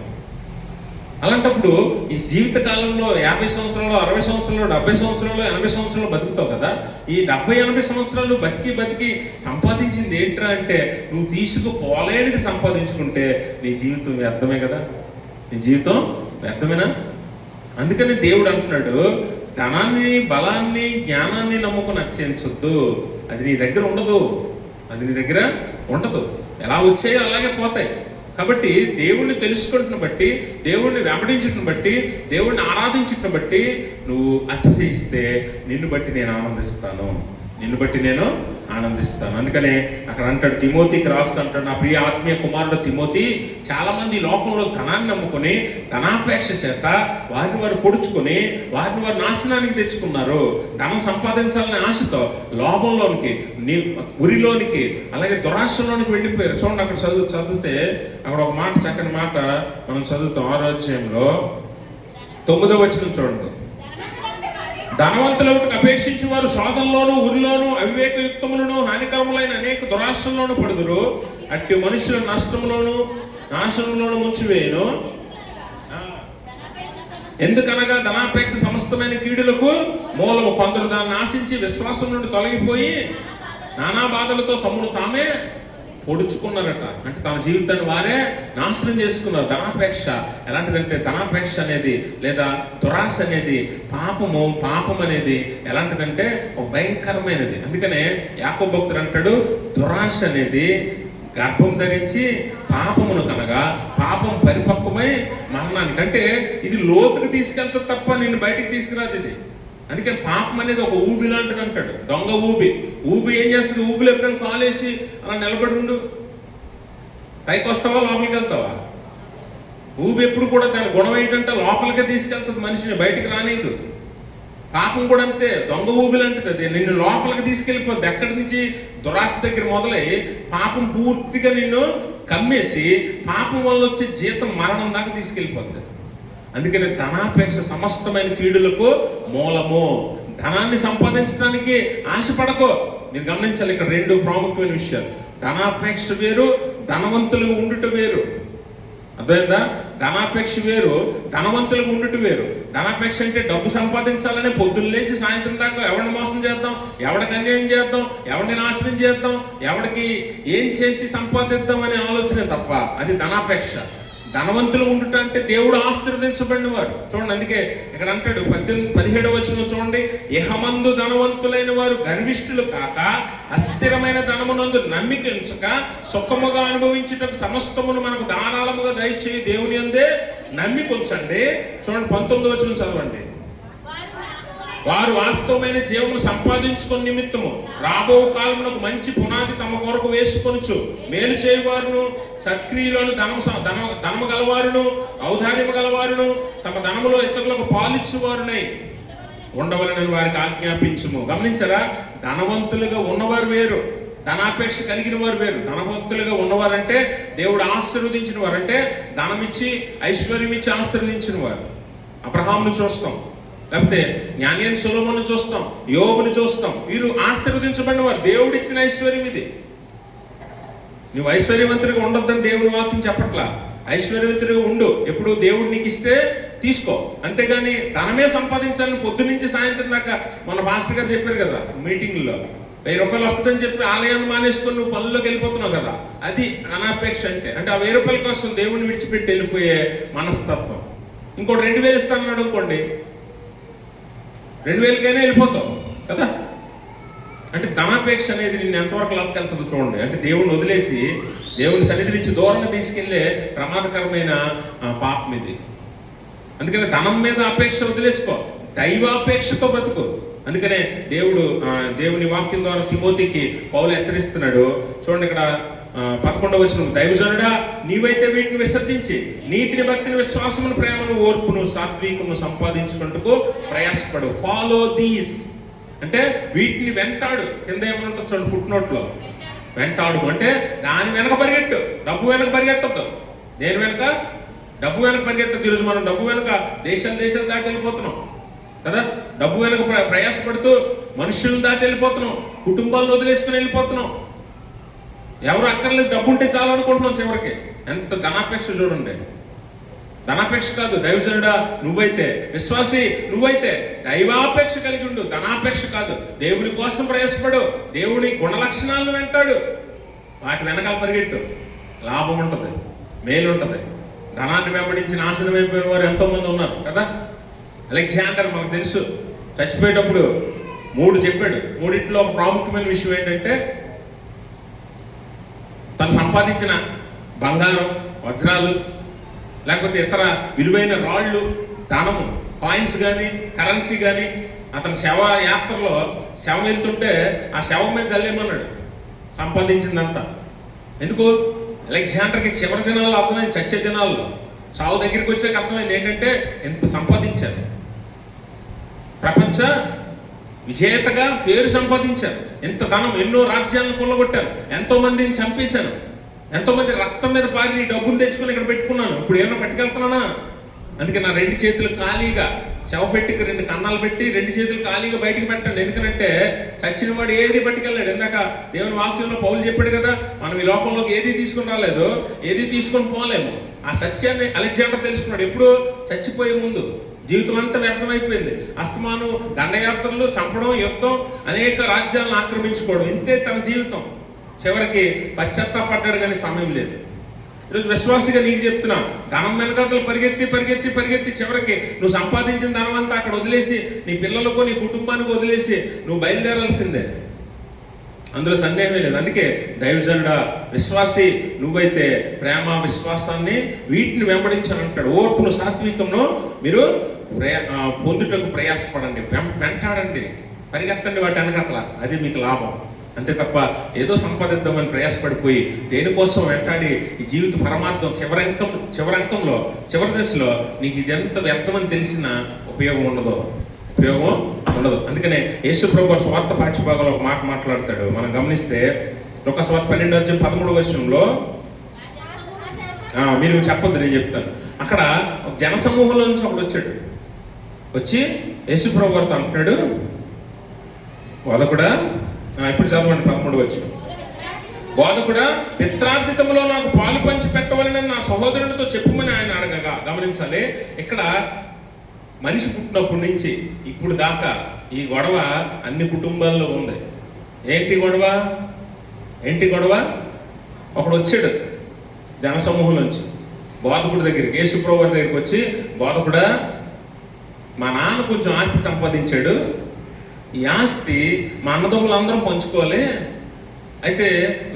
అలాంటప్పుడు ఈ జీవిత కాలంలో 50 సంవత్సరాలు, 60 సంవత్సరాలు, 70 సంవత్సరాలు, 80 సంవత్సరాలు బతుకుతావు కదా. ఈ 70-80 సంవత్సరాలు బతికి సంపాదించింది ఏంట్రా అంటే, నువ్వు తీసుకుపోలేనిది సంపాదించుకుంటే నీ జీవితం వ్యర్థమే కదా. నీ జీవితం వ్యర్థమేనా? అందుకని దేవుడు అంటున్నాడు, ధనాన్ని, బలాన్ని, జ్ఞానాన్ని నమ్ముకుని అతిశయించొద్దు. అది నీ దగ్గర ఉండదు, అది నీ దగ్గర ఉండదు. ఎలా వచ్చాయో అలాగే పోతాయి. కాబట్టి దేవుణ్ణి తెలుసుకుంటున్న బట్టి, దేవుణ్ణి వెంబడించటం బట్టి, దేవుణ్ణి ఆరాధించటం బట్టి నువ్వు అతిశయిస్తే నిన్ను బట్టి నేను ఆనందిస్తాను, నిన్ను బట్టి నేను ఆనందిస్తాను. అందుకనే అక్కడ అంటాడు, తిమోతికి రాస్తూ అంటాడు, నా ప్రియ ఆత్మీయ కుమారుడు తిమోతి, చాలామంది లోకంలో ధనాన్ని నమ్ముకొని ధనాపేక్ష చేత వారిని వారు పొడుచుకొని వారిని వారు నాశనానికి తెచ్చుకున్నారు. ధనం సంపాదించాలనే ఆశతో లోభంలోనికి, ఉరిలోనికి, అలాగే దురాశలోనికి వెళ్ళిపోయారు. చూడండి, అక్కడ చదివితే అక్కడ ఒక మాట, చక్కని మాట మనం చదువుతాం. 6వ అధ్యాయంలో 9వ వచనం చూడండి. ధనవంతులకు అపేక్షించి వారు శోధంలోను, ఉరిలోను, అవివేకయుక్తములను, హానికరములైన అనేక దురాశల్లోను పడుదురు. అట్టి మనుషుల నష్టంలోను, నాశనంలోను ముంచివేయును. ఎందుకనగా ధనాపేక్ష సమస్తమైన కీడులకు మూలము. కొందరు దాన్ని ఆశించి విశ్వాసం నుండి తొలగిపోయి నానా బాధలతో తమను తామే పొడుచుకున్నారట. అంటే తన జీవితాన్ని వారే నాశనం చేసుకున్నారు. ధనాపేక్ష ఎలాంటిదంటే, ధనాపేక్ష అనేది లేదా దురాశ అనేది పాపం అనేది ఎలాంటిదంటే ఒక భయంకరమైనది. అందుకనే యాకోబు భక్తుడు అంటాడు, దురాశ అనేది గర్భం ధరించి పాపమును కనగా పాపం పరిపక్వమై మరణానికి. అంటే ఇది లోతుకు తీసుకెళ్తే తప్ప నిన్ను బయటికి తీసుకురాదు ఇది. అందుకని పాపం అనేది ఒక ఊబి లాంటిది అంటాడు, దొంగ ఊబి ఏం చేస్తుంది? ఊబిలో ఎప్పుడైనా కాలేసి అలా నిలబడి ఉండు, పైకి వస్తావా లోపలికి వెళ్తావా? ఊబి ఎప్పుడు కూడా దాని గుణం ఏంటంటే లోపలికే తీసుకెళ్తుంది, మనిషిని బయటికి రానిదు. పాపం కూడా అంతే, దొంగ ఊబి లాంటిది. అది నిన్ను లోపలికి తీసుకెళ్ళిపోద్ది. ఎక్కడి నుంచి? దురాశ దగ్గర మొదలై పాపం పూర్తిగా నిన్ను కమ్మేసి పాపం వల్ల వచ్చే జీతం మరణం దాకా తీసుకెళ్ళిపోద్ది. అందుకని ధనాపేక్ష సమస్తమైన కీడులకు మూలము. ధనాన్ని సంపాదించడానికి ఆశపడకో. మీరు గమనించాలి, ఇక్కడ 2 ప్రాముఖ్యమైన విషయాలు. ధనాపేక్ష వేరు, ధనవంతులుగా ఉండుట వేరు. అర్థమైందా? ధనాపేక్ష వేరు, ధనవంతులకు ఉండటం వేరు. ధనాపేక్ష అంటే డబ్బు సంపాదించాలని పొద్దున్న లేచి సాయంత్రం దాకా ఎవరిని మోసం చేద్దాం, ఎవడికి అన్యాయం చేద్దాం, ఎవరిని నాశనం చేద్దాం, ఎవడికి ఏం చేసి సంపాదిద్దాం అనే ఆలోచన తప్ప అది ధనాపేక్ష. ధనవంతులు ఉండుట అంటే దేవుడు ఆశీర్వదించబడిన వారు. చూడండి, అందుకే ఇక్కడ అంటాడు 17వ వచనం చూడండి, ఇహమందు ధనవంతులైన వారు గర్విష్ఠులు కాక అస్థిరమైన ధనమునందు నమ్మిక ఉంచక సుఖముగా అనుభవించుటకు సమస్తమును మనకు ధారాళముగా దయచేయి దేవుని అందే నమ్మిక ఉంచండి. చూడండి 19వ వచనం చదవండి. వారు వాస్తవమైన జీవమును సంపాదించుకుని నిమిత్తము రాబో కాలమునకు మంచి పునాది తమ కొరకు వేసుకొనుచు మేలు చేయవారును సత్క్రియలను ధనము గలవారును ఔదార్యము గలవారును తమ ధనములో ఇతరులకు పాలిచ్చువారునై ఉండవలనని వారికి ఆజ్ఞాపించుము. గమనించరా, ధనవంతులుగా ఉన్నవారు వేరు, ధనాపేక్ష కలిగిన వారు వేరు. ధనవంతులుగా ఉన్నవారంటే దేవుడు ఆశీర్వదించిన వారు, అంటే ధనమిచ్చి ఐశ్వర్యం ఇచ్చి ఆశీర్వదించిన వారు. అబ్రహామును చూస్తాం, లేకపోతే జ్ఞాని సొలొమోను చూస్తాం, యోబుని చూస్తాం. వీరు ఆశీర్వదించబడిన వారు. దేవుడు ఇచ్చిన ఐశ్వర్యం ఇది. నువ్వు ఐశ్వర్యవంతుడిగా ఉండొద్దని దేవుడు వాక్యం చెప్పట్లా. ఐశ్వర్యవంతుడిగా ఉండు, ఎప్పుడు దేవుడు నీకు ఇస్తే తీసుకో, అంతేగాని ధనమే సంపాదించాలని పొద్దు నుంచి సాయంత్రం దాకా. మన మాస్టర్ గారు చెప్పారు కదా మీటింగ్లో, 1000 రూపాయలు వస్తుందని చెప్పి ఆలయాన్ని మానేసుకొని నువ్వు పనుల్లోకి వెళ్ళిపోతున్నావు కదా, అది అనాపేక్ష. అంటే ఆ 1000 రూపాయల కోసం దేవుడిని విడిచిపెట్టి వెళ్ళిపోయే మనస్తత్వం. ఇంకోటి 2000 ఇస్తానన్నాడు అనుకోండి, 2000కైనా వెళ్ళిపోతావు కదా. అంటే ధనాపేక్ష అనేది నిన్ను ఎంతవరకు లాక్కెళ్తుందో చూడండి. అంటే దేవుని వదిలేసి దేవుని సన్నిధి నుంచి దూరంగా తీసుకెళ్లే ప్రమాదకరమైన పాపం ఇది. అందుకని ధనం మీద అపేక్ష వదిలేసుకో, దైవాపేక్షతో బతుకు. అందుకనే దేవుని వాక్యం ద్వారా తిమోతికి పౌలు హెచ్చరిస్తున్నాడు. చూడండి ఇక్కడ 11వ వచనం, దైవజనుడా నీవైతే వీటిని విసర్జించి నీతిని, భక్తిని, విశ్వాసమును, ప్రేమను, ఓర్పును, సాత్వికమును సంపాదించుకుంటూ ప్రయాసపడు. ఫాలో దీస్ అంటే వీటిని వెంటాడు. కింద ఏమనుంటుంది చూడండి ఫుట్ నోట్లో, వెంటాడు అంటే దాని వెనక పరిగెట్టు, డబ్బు వెనక పరిగెట్టద్దు. దేని వెనక? డబ్బు వెనక పరిగెట్టద్దు. ఈరోజు మనం డబ్బు వెనక దేశాలు దాటి వెళ్ళిపోతున్నాం కదా. డబ్బు వెనక ప్రయాసపడుతూ మనుషులను దాటి వెళ్ళిపోతున్నాం, కుటుంబాలను వదిలేసుకుని వెళ్ళిపోతున్నాం. ఎవరు అక్కర్లేదు, డబ్బు ఉంటే చాలు అనుకుంటున్నాం చివరికి. ఎంత ధనాపేక్ష చూడండి. ధనాపేక్ష కాదు, దైవజనుడా నువ్వైతే, విశ్వాసి నువ్వైతే దైవాపేక్ష కలిగి ఉండు, ధనాపేక్ష కాదు. దేవుని కోసం ప్రయాసపడు, దేవుని గుణ లక్షణాలను వెంటాడు, వాటి వెనకాల పరిగెట్టు. లాభం ఉంటుంది, మేలు ఉంటుంది. ధనాన్ని వెంబడించి నాశనం అయిపోయిన వారు ఎంతో మంది ఉన్నారు కదా. అలెగ్జాండర్ మనకు తెలుసు, చచ్చిపోయేటప్పుడు 3 చెప్పాడు. 3 ఒక ప్రాముఖ్యమైన విషయం ఏంటంటే తను సంపాదించిన బంగారం, వజ్రాలు, లేకపోతే ఇతర విలువైన రాళ్ళు, ధనము, కాయిన్స్ కానీ కరెన్సీ కానీ అతని శవ యాత్రలో శవం వెళ్తుంటే ఆ శవం మీద చల్లేమన్నాడు సంపాదించిందంతా. ఎందుకు? అలెగ్జాండర్కి చివరి దినాల్లో అర్థమైంది, చచ్చే దినాల్లో చావు దగ్గరికి వచ్చాక అర్థమైంది ఏంటంటే ఎంత సంపాదించారు, ప్రపంచ విజేతగా పేరు సంపాదించారు, ఎంత ధనం, ఎన్నో రాజ్యాలను కొల్లగొట్టారు, ఎంతో మందిని చంపేశాను, ఎంతో మంది రక్తం మీద పారి డబ్బులు తెచ్చుకొని ఇక్కడ పెట్టుకున్నాను, ఇప్పుడు ఏమన్నా పట్టుకెళ్తున్నానా? అందుకే నా 2 చేతులు ఖాళీగా శవ పెట్టికి 2 కన్నాలు పెట్టి 2 చేతులు ఖాళీగా బయటికి పెట్టండి. ఎందుకంటే చచ్చిన వాడు ఏది పట్టుకెళ్ళాడు. ఇందాక దేవుని వాక్యంలో పౌలు చెప్పాడు కదా, మనం ఈ లోకంలోకి ఏది తీసుకుని రాలేదు, ఏది తీసుకొని పోలేము. ఆ సత్యాన్ని అలెగ్జాండర్ తెలుసుకున్నాడు. ఎప్పుడు? చచ్చిపోయే ముందు. జీవితం అంతా వ్యర్థమైపోయింది. అస్తమానం దండయాత్రలు, చంపడం, యుద్ధం, అనేక రాజ్యాలను ఆక్రమించుకోవడం, ఇంతే తన జీవితం. చివరికి పశ్చాత్తాపడ్డాడు కానీ సమయం లేదు. ఈరోజు విశ్వాసిగా నీకు చెప్తున్నా, ధనం వెనకాతలు పరిగెత్తి చివరికి నువ్వు సంపాదించిన ధనం అంతా అక్కడ వదిలేసి నీ పిల్లలకు, నీ కుటుంబానికి వదిలేసి నువ్వు బయలుదేరాల్సిందే, అందులో సందేహమే లేదు. అందుకే దైవజనుడా, విశ్వాసి నువ్వైతే ప్రేమ, విశ్వాసాన్ని వీటిని వెంబడించాలంటాడు. ఓర్పును, సాత్వికమును మీరు పొందుటకు ప్రయాసపడండి, వెంటాడండి, పరిగెత్తండి వాటి వెనకట్ల, అది మీకు లాభం. అంతే తప్ప ఏదో సంపాదిద్దామని ప్రయాసపడిపోయి దేనికోసం వెంటాడి ఈ జీవిత పరమార్థం చివరి దశలో నీకు ఇదెంత వ్యర్థమని తెలిసిన ఉపయోగం ఉండదు. అందుకనే యేసు ప్రభువు స్వార్థ పాఠ్యభాగంలో ఒక మాట మాట్లాడతాడు. మనం గమనిస్తే లూకా సువార్త 12:13 మీరు చెప్పొద్దు, నేను చెప్తాను. అక్కడ ఒక జనసమూహంలో నుంచి ఒకడు వచ్చి యేసు ప్రభు గారితో అంటున్నాడు, బోధకుడా, ఇప్పుడు చదవండి 13 బోధకుడా, పిత్రార్జితములో నాకు పాలు పంచి పెట్టవాలని నా సహోదరునితో చెప్పుమని ఆయన అడగగా గమనించాలి. ఇక్కడ మనిషి పుట్టినప్పటి నుంచి ఇప్పుడు దాకా ఈ గొడవ అన్ని కుటుంబాల్లో ఉంది. ఏంటి గొడవ? ఒకడు వచ్చాడు జనసమూహం నుంచి బోధకుడి దగ్గరికి, యేసుప్రభువు దగ్గరికి వచ్చి, బోధకుడా, మా నాన్న కొంచెం ఆస్తి సంపాదించాడు, ఈ ఆస్తి మా అన్నదమ్ములందరం పంచుకోవాలి, అయితే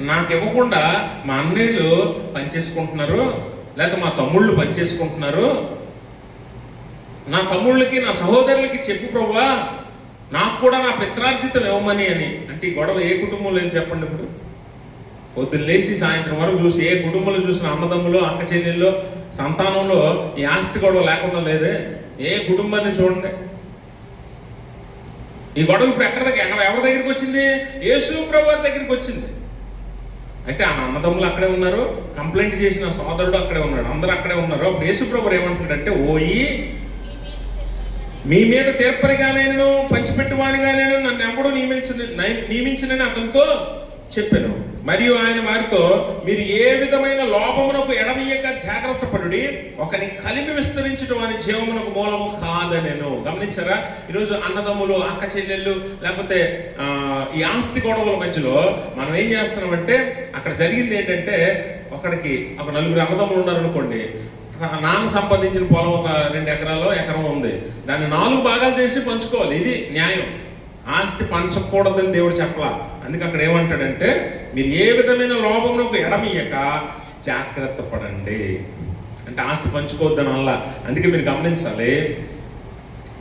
నాకు ఇవ్వకుండా మా అన్నయ్యలు పనిచేసుకుంటున్నారు, లేకపోతే మా తమ్ముళ్ళు పనిచేసుకుంటున్నారు, నా తమ్ముళ్ళకి నా సహోదరులకి చెప్పు ప్రభువా, నాకు కూడా నా పిత్రార్జితం ఇవ్వమని అని. అంటే ఈ గొడవ ఏ కుటుంబంలో ఏం చెప్పండి? ఇప్పుడు పొద్దున్న లేచి సాయంత్రం వరకు చూసి ఏ కుటుంబంలో చూసిన అన్నదమ్ములు అక్క చెల్లెల్లో సంతానంలో ఈ ఆస్తి గొడవ లేకుండా లేదే. ఏ కుటుంబాన్ని చూడండి. ఈ గొడవ ఇప్పుడు ఎవరి దగ్గరికి వచ్చింది? యేసు ప్రభువు దగ్గరికి వచ్చింది. అంటే ఆ అన్నదమ్ములు అక్కడే ఉన్నారు, కంప్లైంట్ చేసిన సోదరుడు అక్కడే ఉన్నాడు, అందరూ అక్కడే ఉన్నారు. అప్పుడు యేసు ప్రభువు ఏమంటున్నాడంటే, ఓయి మీ మీద తీర్పరిగా నేను పంచిపెట్టువానిగా నేను నన్ను ఎవడో నియమించనని అతనితో చెప్పాను. మరియు ఆయన వారితో, మీరు ఏ విధమైన లోపమునకు ఎడమీయక జాగ్రత్త పడుడి, ఒకని కలిమి విస్తరించడం అని జీవమునకు మూలము కాదనెను. గమనించారా? ఈరోజు అన్నదమ్ములు అక్క చెల్లెళ్ళు లేకపోతే ఈ ఆస్తి గొడవల మధ్యలో మనం ఏం చేస్తున్నామంటే, అక్కడ జరిగింది ఏంటంటే, ఒక నలుగురు అన్నదమ్ములు ఉన్నారనుకోండి, నాన్న సంపాదించిన పొలం ఒక 2 ఎకరాల్లో ఎకరం ఉంది, దాన్ని 4 భాగాలు చేసి పంచుకోవాలి. ఇది న్యాయం. ఆస్తి పంచకూడదని దేవుడు చెప్పలా. అందుకే అక్కడ ఏమంటాడంటే, మీరు ఏ విధమైన లోభమునకు ఎడమీయక జాగ్రత్త పడండి. అంటే ఆస్తి పంచుకోవద్దని అలా. అందుకే మీరు గమనించాలి,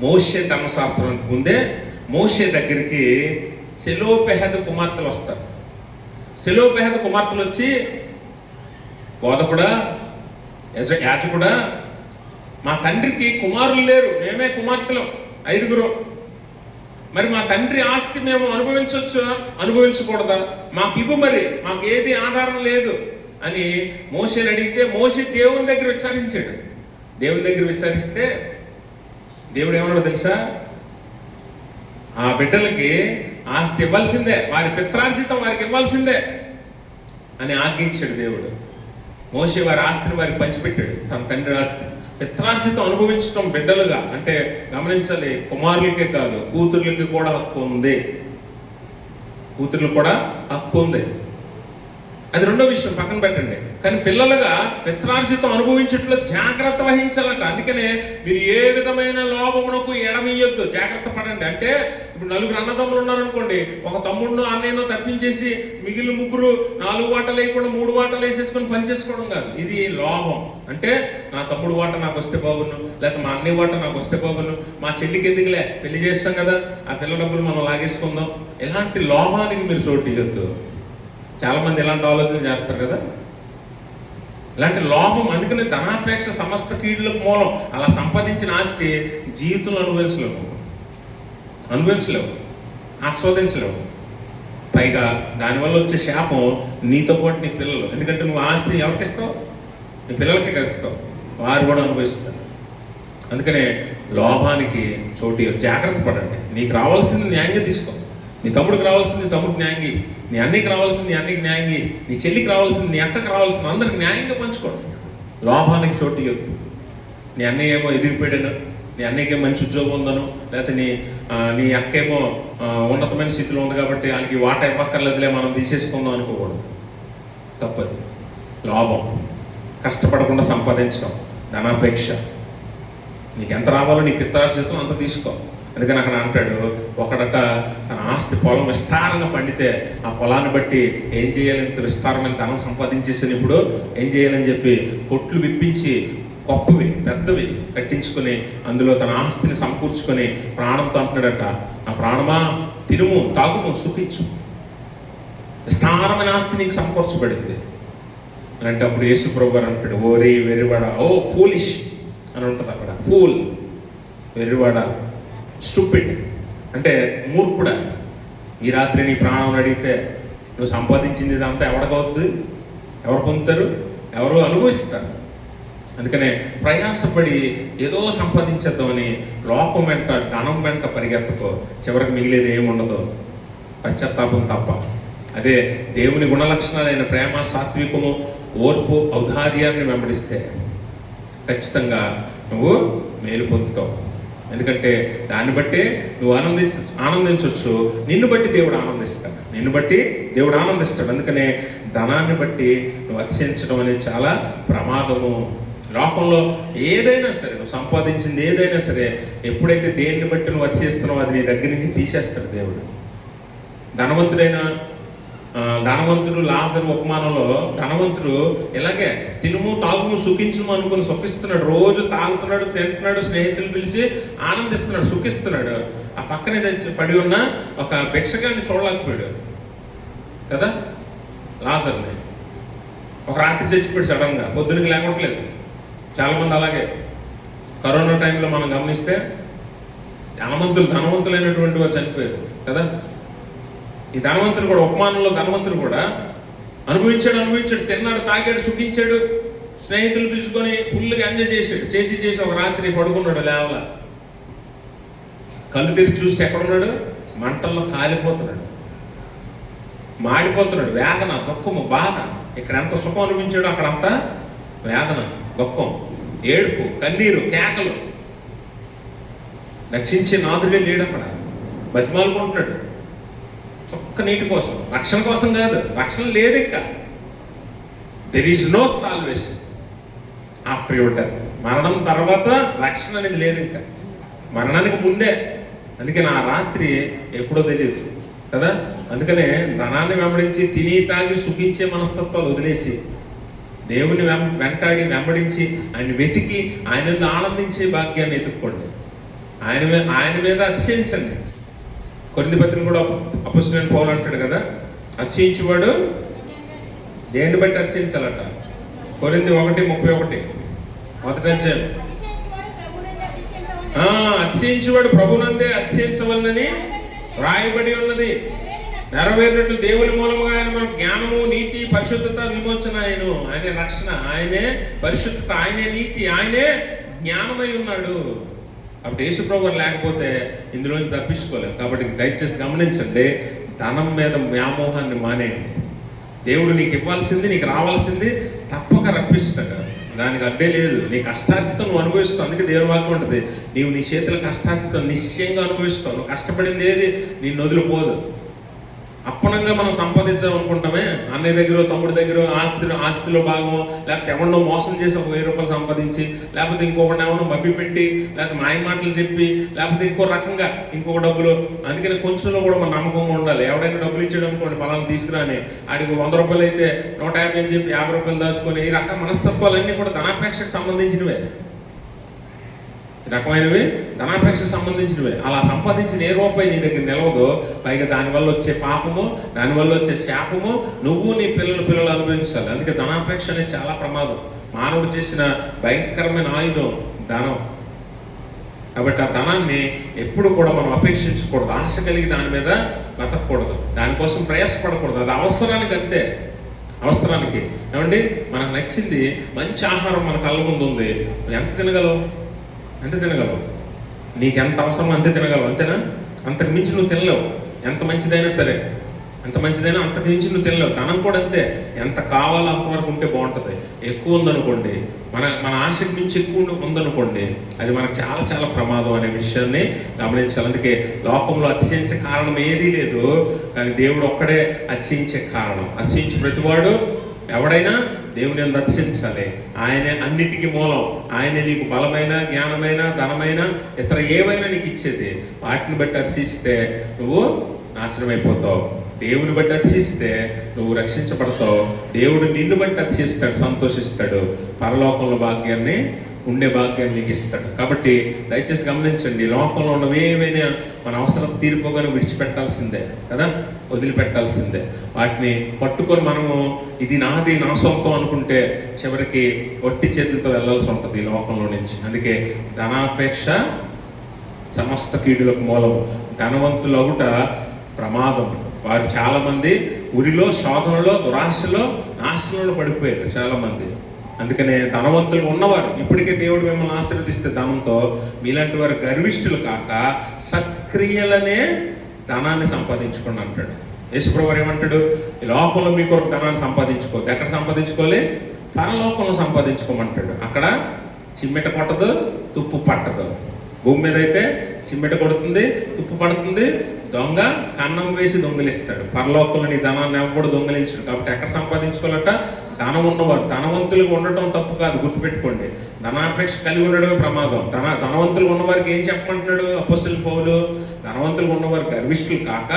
మోషే ధర్మశాస్త్రానికి ముందే మోషే దగ్గరికి సెలోపెహదు కుమార్తెలు వస్తారు. సెలోపెహదు కుమార్తెలు వచ్చి, బోధకుడా, యాజకుడా, మా తండ్రికి కుమారులు లేరు, మేమే కుమార్తెలు 5గురు, మరి మా తండ్రి ఆస్తి మేము అనుభవించకూడదా? మాకు ఇవ్వు, మరి మాకు ఏది ఆధారం లేదు అని మోషేని అడిగితే, మోషే దేవుని దగ్గర విచారించాడు. దేవుని దగ్గర విచారిస్తే దేవుడు ఏమన్నాడు తెలుసా? ఆ బిడ్డలకి ఆస్తి ఇవ్వాల్సిందే, వారి పిత్రార్జితం వారికి ఇవ్వాల్సిందే అని ఆజ్ఞించాడు దేవుడు. మోషే వారి ఆస్తిని వారికి పంచిపెట్టాడు, తన తండ్రి ఆస్తి. పిత్రార్జితం అనుభవించడం బిడ్డలుగా అంటే గమనించాలి, కుమారులకే కాదు కూతుర్లకి కూడా హక్కు ఉంది. కూతుర్లకు కూడా హక్కు ఉంది. అది రెండో విషయం, పక్కన పెట్టండి. కానీ పిల్లలుగా పిత్రార్జితం అనుభవించట్లో జాగ్రత్త వహించాలంట. అందుకనే మీరు ఏ విధమైన లోభమునకు ఎడమీయొద్దు, జాగ్రత్త పడండి. అంటే ఇప్పుడు 4 అన్నదమ్ములు ఉన్నారనుకోండి, ఒక తమ్ముడును అన్నయ్యను తప్పించేసి మిగిలిన 3 4 వాటలు వేయకుండా 3 వాటలు వేసేసుకొని పనిచేసుకోవడం కాదు. ఇది లోభం. అంటే నా తమ్ముడు వాట నాకు వస్తే బాగున్ను, లేకపోతే మా అన్నయ్య వాట నాకు వస్తే బాగున్ను, మా చెల్లికి ఎందుకులే, పెళ్లి చేస్తాం కదా, ఆ పిల్ల డబ్బులు మనం లాగేసుకుందాం. ఇలాంటి లోభానికి మీరు చోటు ఇవ్వద్దు. చాలామంది ఇలాంటి ఆలోచన చేస్తారు కదా, ఇలాంటి లోభం. అందుకనే ధనాపేక్ష సమస్త కీడులకు మూలం. అలా సంపాదించిన ఆస్తి జీవితంలో అనుభవించలేవు, ఆస్వాదించలేవు. పైగా దానివల్ల వచ్చే శాపం నీతో పాటు నీ పిల్లలు. ఎందుకంటే నువ్వు ఆస్తి ఎవరికి ఇస్తావు? నీ పిల్లలకి కలుస్తావు, వారు కూడా అనుభవిస్తారు. అందుకనే లోభానికి చోటు జాగ్రత్త పడండి. నీకు రావాల్సింది న్యాయంగా తీసుకో. నీ తమ్ముడికి రావాల్సింది తమ్ముడికి న్యాయంగా, నీ అన్నయ్యకి రావాల్సింది నీ అన్నయ్యకి న్యాయంగా, నీ చెల్లికి రావాల్సింది నీ అక్కకి రావాల్సింది అందరికి న్యాయంగా పంచుకోండి. లోభానికి చోటు ఇవ్వద్దు. నీ అన్నయ్య ఏమో ఎదిగిపోయాను, నీ అన్నయ్యకి మంచి ఉద్యోగం ఉందను, లేకపోతే నీ అక్క ఏమో ఉన్నతమైన స్థితిలో ఉంది కాబట్టి వాళ్ళకి వాటా ఇవ్వక్కర్లేదులే మనం తీసేసుకుందాం అనుకోకూడదు. తప్పది. లోభం, కష్టపడకుండా సంపాదించడం, ధనాపేక్ష. నీకు ఎంత రావాలో నీ పిత్రార్జితం అంత తీసుకో. అందుకని అక్కడ అంటాడు, ఒకడట తన ఆస్తి పొలం విస్తారంగా పండితే ఆ పొలాన్ని బట్టి ఏం చేయాలని, విస్తారమైన ధనం సంపాదించేసాను, ఇప్పుడు ఏం చేయాలని చెప్పి కొట్లు విప్పించి గొప్పవి పెద్దవి కట్టించుకొని అందులో తన ఆస్తిని సమకూర్చుకొని ప్రాణంతో అంటున్నాడట, ఆ ప్రాణమా తినుము తాగుము సుఖించు, విస్తారమైన ఆస్తి నీకు సమకూర్చబడింది అంటే. అప్పుడు యేసు ప్రభు గారు అంటాడు, ఓరే వెర్రివాడ, ఓ ఫూలిష్ అని ఉంటుంది అక్కడ. ఫూల్, వెర్రివాడ, స్టూపిడ్ అంటే మూర్ఖుడా, ఈ రాత్రి నీ ప్రాణం అడిగితే నువ్వు సంపాదించింది ఇదంతా ఎవరికవద్దు? ఎవరు పొందుతారు? ఎవరు అనుభవిస్తారు? అందుకనే ప్రయాసపడి ఏదో సంపాదించేద్దామని లోకం వెంట ధనం వెంట పరిగెత్తకో, చివరికి మిగిలేది ఏముండదు, పశ్చాత్తాపం తప్ప. అదే దేవుని గుణలక్షణాలైన ప్రేమ, సాత్వికము, ఓర్పు, ఔదార్యాన్ని వెంబడిస్తే ఖచ్చితంగా నువ్వు మేలు పొందుతావు. ఎందుకంటే దాన్ని బట్టి నువ్వు ఆనందించవచ్చు. నిన్ను బట్టి దేవుడు ఆనందిస్తాడు. నిన్ను బట్టి దేవుడు ఆనందిస్తాడు. అందుకనే ధనాన్ని బట్టి నువ్వు అతిశయించడం అనేది చాలా ప్రమాదము. లోకంలో ఏదైనా సరే, నువ్వు సంపాదించింది ఏదైనా సరే, ఎప్పుడైతే దేన్ని బట్టి నువ్వు అతిశయిస్తున్నావో అది నీ దగ్గర నుంచి తీసేస్తాడు దేవుడు. ధనవంతుడు లాజరు ఉపమానంలో ధనవంతుడు ఇలాగే తినుము తాగుము సుఖించుము అనుకుని సుఖిస్తున్నాడు. రోజు తాగుతున్నాడు, తింటున్నాడు, స్నేహితులు పిలిచి ఆనందిస్తున్నాడు, సుఖిస్తున్నాడు. ఆ పక్కనే పడి ఉన్న ఒక భిక్షగాన్ని చూడలేకపోయాడు కదా లాజర్ని. ఒక రాత్రి చచ్చిపోయాడు సడన్గా, పొద్దునకి లేకపోవట్లేదు. చాలామంది అలాగే కరోనా టైంలో మనం గమనిస్తే ధనవంతులైనటువంటి వారు చనిపోయారు కదా. ఈ ధనవంతుడు కూడా, ఉపమానంలో ధనవంతుడు కూడా అనుభవించాడు, తిన్నాడు, తాగాడు, సుఖించాడు, స్నేహితులు పిలుచుకొని ఫుల్గా ఎంజాయ్ చేశాడు. చేసి ఒక రాత్రి పడుకున్నాడు. లేవల కళ్ళు తెరిచి చూస్తే ఎక్కడున్నాడు? మంటల్లో కాలిపోతున్నాడు, మాడిపోతున్నాడు. వేదన, దుఃఖము, బాధ. ఇక్కడ ఎంత సుఖం అనిపించాడు అక్కడంతా వేదన, దుఃఖం, ఏడుపు, కన్నీరు, కేకలు. రక్షించే నాదుడే లేడు అక్కడ. బతిమాలుకుంటున్నాడు చొక్క నీటి కోసం, రక్షణ కోసం కాదు. రక్షణ లేదు ఇంకా. There is no salvation after your death. మరణం తర్వాత రక్షణ అనేది లేదు ఇంకా, మరణానికి ముందే. అందుకే నా రాత్రి ఎప్పుడో తెలియదు కదా. అందుకనే ధనాన్ని వెంబడించి తిని తాగి సుఖించే మనస్తత్వాలు వదిలేసి దేవుని వెంటాడి వెంబడించి ఆయన వెతికి ఆయన మీద ఆనందించే భాగ్యాన్ని ఎత్తుక్కోండి. ఆయన మీద అతిశయించండి. కొరింథీ పత్రిక కూడా అపొస్తలుడైన పౌలు అంటాడు కదా, అతిశయించువాడు దేన్ని బట్టి అతిశయించాలట. కొరింథీ 1:31 మొదటి అధ్యాయం. అతిశయించువాడు ప్రభునందే అతిశయించవలనని రాయబడి ఉన్నది. నెరవేరినట్లు దేవుని మూలముగా ఆయన మనకు జ్ఞానము, నీతి, పరిశుద్ధత, విమోచన. ఆయనే రక్షణ, ఆయనే పరిశుద్ధత, ఆయనే నీతి, ఆయనే జ్ఞానమై ఉన్నాడు. అప్పుడు యేసు ప్రభువు లేకపోతే ఇందులోంచి తప్పించుకోలేము. కాబట్టి దయచేసి గమనించండి, ధనం మీద వ్యామోహాన్ని మానేయండి. దేవుడు నీకు ఇవ్వాల్సింది, నీకు రావాల్సింది తప్పక రప్పిస్తాడు. దానికి అడ్డే లేదు. నీ కష్టార్జితం నువ్వు అనుభవిస్తావు. అందుకే దేవుని వాక్యం ఉంటుంది, నీవు నీ చేతుల కష్టార్జితం నిశ్చయంగా అనుభవిస్తావు. నువ్వు కష్టపడింది ఏది నిన్ను వదిలిపోదు. అప్పనంగా మనం సంపాదించాం అనుకుంటామే, అన్నయ్య దగ్గర, తమ్ముడి దగ్గర ఆస్తిలో భాగము, లేకపోతే ఎవరినో మోసం చేసి ఒక 1000 రూపాయలు సంపాదించి, లేకపోతే ఇంకొకటి ఎవరినో మబ్బి పెట్టి, లేకపోతే మాయ మాటలు చెప్పి, లేకపోతే ఇంకో రకంగా ఇంకొక డబ్బులు. అందుకని కొంచెంలో కూడా మన నమ్మకంగా ఉండాలి. ఎవడైనా డబ్బులు ఇచ్చాడు అనుకోండి, పలానా తీసుకురాని, ఆడికి 100 రూపాయలు అయితే 150 అని చెప్పి 50 రూపాయలు దాచుకొని, ఈ రకం మనస్తత్వాలన్నీ కూడా ధనాపేక్షకు సంబంధించినవే. రకమైనవి ధనాపేక్షకు సంబంధించినవే. అలా సంపాదించిన ఏ రూపాయి నీ దగ్గర నిలవదో, పైగా దానివల్ల వచ్చే పాపము, దానివల్ల వచ్చే శాపము నువ్వు నీ పిల్లలు అనుభవించాలి. అందుకే ధనాపేక్ష అనేది చాలా ప్రమాదం. మానవుడు చేసిన భయంకరమైన ఆయుధం ధనం. కాబట్టి ఆ ధనాన్ని ఎప్పుడు కూడా మనం అపేక్షించకూడదు. ఆశ కలిగి దాని మీద బతకూడదు, దానికోసం ప్రయాసపడకూడదు. అది అవసరానికి అంతే. అవసరానికి ఏమండి, మనకు నచ్చింది మంచి ఆహారం మన కళ్ళ ముందు ఉంది, ఎంత తినగలవు? నీకు ఎంత అవసరమో అంతే తినగలవు, అంతేనా? అంతకు మించి నువ్వు తినలేవు. ఎంత మంచిదైనా సరే, అంతకు మించి నువ్వు తినలేవు. ధనం కూడా అంతే. ఎంత కావాలో అంతవరకు ఉంటే బాగుంటుంది. ఎక్కువ ఉందనుకోండి, మన ఆశకు మించి ఎక్కువ ఉందనుకోండి, అది మనకు చాలా చాలా ప్రమాదం అనే విషయాన్ని గమనించాలి. అందుకే లోకంలో అతిశయించే కారణం ఏదీ లేదు, కానీ దేవుడు ఒక్కడే అతిశయించే కారణం. అతిశయించే ప్రతివాడు ఎవడైనా దేవుని దర్శించాలి. ఆయనే అన్నిటికీ మూలం. ఆయనే నీకు బలమైన, జ్ఞానమైన, ధనమైన, ఇతర ఏవైనా నీకు ఇచ్చేది. వాటిని బట్టి అర్చిస్తే నువ్వు నాశనమైపోతావు. దేవుని బట్టి అర్చిస్తే నువ్వు రక్షించబడతావు. దేవుడు నిన్ను బట్టి అర్చిస్తాడు, సంతోషిస్తాడు. పరలోకంలో ఉండే భాగ్యాన్ని నీకు ఇస్తాడు. కాబట్టి దయచేసి గమనించండి, లోకంలో ఉన్నవి ఏమైనా మన అవసరం తీరిపోగానే విడిచిపెట్టాల్సిందే కదా, వదిలిపెట్టాల్సిందే. వాటిని పట్టుకొని మనము ఇది నాది, నా సొంతం అనుకుంటే చివరికి ఒట్టి చేతులతో వెళ్ళాల్సి ఉంటుంది ఈ లోకంలో నుంచి. అందుకే ధనాపేక్ష సమస్త కీడులకు మూలము. ధనవంతులు అవుట ప్రమాదం. వారు చాలామంది ఉరిలో, శోధనలో, దురాశలో, నాశనంలో పడిపోయారు చాలామంది. అందుకనే ధనవంతులు ఉన్నవారు ఇప్పటికే దేవుడు మిమ్మల్ని ఆశీర్వదిస్తే ధనంతో, మీలాంటి వారు గర్విష్ఠులు కాక సత్క్రియలనే ధనాన్ని సంపాదించుకోండి అంటాడు. యేసుప్రభువు వారు ఏమంటాడు? ఈ లోకంలో మీ కొరకు ధనాన్ని సంపాదించుకోవద్దు. ఎక్కడ సంపాదించుకోవాలి? పరలోకంలో సంపాదించుకోమంటాడు. అక్కడ చిమ్మెట కొట్టదు, తుప్పు పట్టదు. భూమి మీద అయితే చిమ్మెట కొడుతుంది, తుప్పు పడుతుంది, దొంగ కన్నం వేసి దొంగిలిస్తాడు. పరలోకంలో నీ ధనాన్ని ఎవరు దొంగిలించడు. కాబట్టి ఎక్కడ సంపాదించుకోవాలట? ధనం ఉన్నవారు. ధనవంతులుగా ఉండటం తప్పు కాదు, గుర్తుపెట్టుకోండి. ధనాపేక్ష కలిగి ఉండడమే ప్రమాదం. ధనవంతులు ఉన్నవారికి ఏం చెప్పమంటున్నాడు అపోస్తలుడు పౌలు? ధనవంతులు ఉన్నవారు గర్విష్ఠులు కాక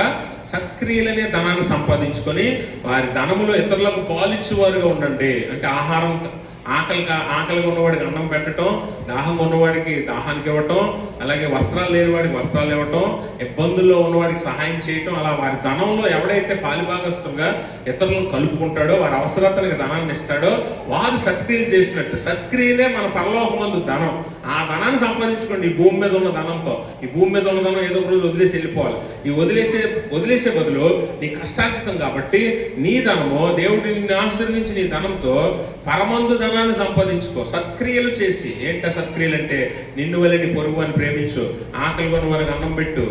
సత్క్రియలనే ధనాన్ని సంపాదించుకొని వారి ధనములో ఇతరులకు పాలిచ్చేవారుగా ఉండండి. అంటే ఆహారం, ఆకలిగా ఉన్నవాడికి అన్నం పెట్టడం, దాహంగా ఉన్నవాడికి దాహానికి ఇవ్వటం, అలాగే వస్త్రాలు లేని వాడికి వస్త్రాలు ఇవ్వటం, ఇబ్బందుల్లో ఉన్నవాడికి సహాయం చేయటం. అలా వారి ధనంలో ఎవడైతే పాలిభాగస్తులుగా ఇతరులను కలుపుకుంటాడో, వారి అవసరతలకు ధనాన్ని ఇస్తాడో వారు సత్క్రియలు చేసినట్టు. సత్క్రియలే మన పరలోకమందు ధనం. ఆ ధనాన్ని సంపాదించుకోండి. ఈ భూమి మీద ఉన్న ధనంతో. ఈ భూమి మీద ఉన్న ధనం ఏదో ఒక రోజు వదిలేసి వెళ్ళిపోవాలి. ఈ వదిలేసే బదులు నీ కష్టార్జితం కాబట్టి నీ ధనము, దేవుడు నిన్ను ఆశీర్వదించి నీ ధనంతో పరమందు ధనాన్ని సంపాదించుకో. సత్క్రియలు చేసి. ఏంట సత్క్రియలు అంటే? నిన్ను వల్ల నీ పొరుగు అని ప్రేమించు, ఆకలి ఉన్న వారికి అన్నం పెట్టు,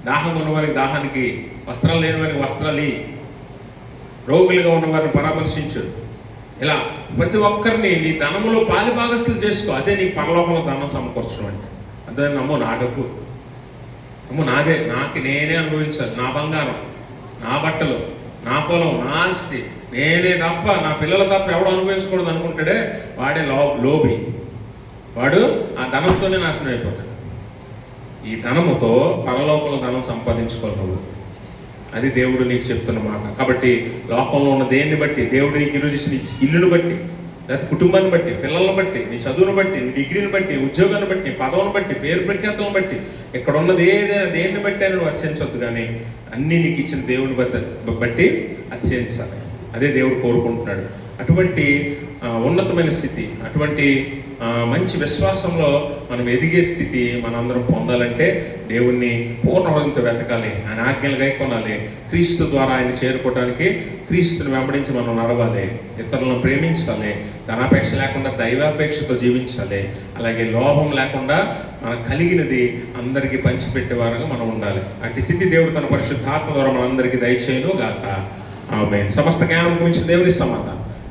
దాహం ఉన్న వారికి దాహానికి, వస్త్రాలు లేని వారికి వస్త్రాలు, రోగులుగా ఉన్న వారిని పరామర్శించు. ఇలా ప్రతి ఒక్కరిని నీ ధనములో పాలిభాగస్తులు చేసుకో. అదే నీ పరలోకంలో ధనం సమకూర్చడం అంటే. అదే అమ్మో నా డబ్బు, అమ్మో నాదే, నేనే అనుభవించాలి, నా బంగారం, నా బట్టలు, నా పొలం, నా ఆస్తి నేనే తప్ప, నా పిల్లల తప్ప ఎవడు అనుభవించకూడదు అనుకుంటాడే వాడే లోబి. వాడు ఆ ధనంతోనే నాశనం అయిపోతాడు. ఈ ధనముతో పరలోకంలో ధనం సంపాదించుకోవాలి. అది దేవుడు నీకు చెప్తున్న మాట. కాబట్టి లోకంలో ఉన్న దేన్ని బట్టి, దేవుడు నీకు ఈరోజు ఇల్లును బట్టి, లేకపోతే కుటుంబాన్ని బట్టి, పిల్లలను బట్టి, నీ చదువును బట్టి, నీ డిగ్రీని బట్టి, ఉద్యోగాన్ని బట్టి, పదవును బట్టి, పేరు ప్రఖ్యాతులను బట్టి, ఇక్కడ ఉన్నది ఏదైనా దేన్ని బట్టి అని నువ్వు అతిశయించవద్దు. కానీ అన్నీ నీకు ఇచ్చిన దేవుని బట్టి అతిశయించాలి. అదే దేవుడు కోరుకుంటున్నాడు. అటువంటి ఉన్నతమైన స్థితి, అటువంటి మంచి విశ్వాసంలో మనం ఎదిగే స్థితి మనందరం పొందాలంటే దేవుణ్ణి పూర్ణ హృదయంతో వెతకాలి, ఆయన ఆజ్ఞలు గైకొనాలి. క్రీస్తు ద్వారా ఆయన చేరుకోవడానికి క్రీస్తుని వెంబడించి మనం నడవాలి, ఇతరులను ప్రేమించాలి, ధనాపేక్ష లేకుండా దైవాపేక్షతో జీవించాలి. అలాగే లోభం లేకుండా మనకు కలిగినది అందరికీ పంచిపెట్టేవారుగా మనం ఉండాలి. అట్టి స్థితి దేవుడు తన పరిశుద్ధాత్మ ద్వారా మనందరికీ దయచేయును గాక. ఆమేన్. సమస్త జ్ఞానం గురించి దేవుని సమాధానం.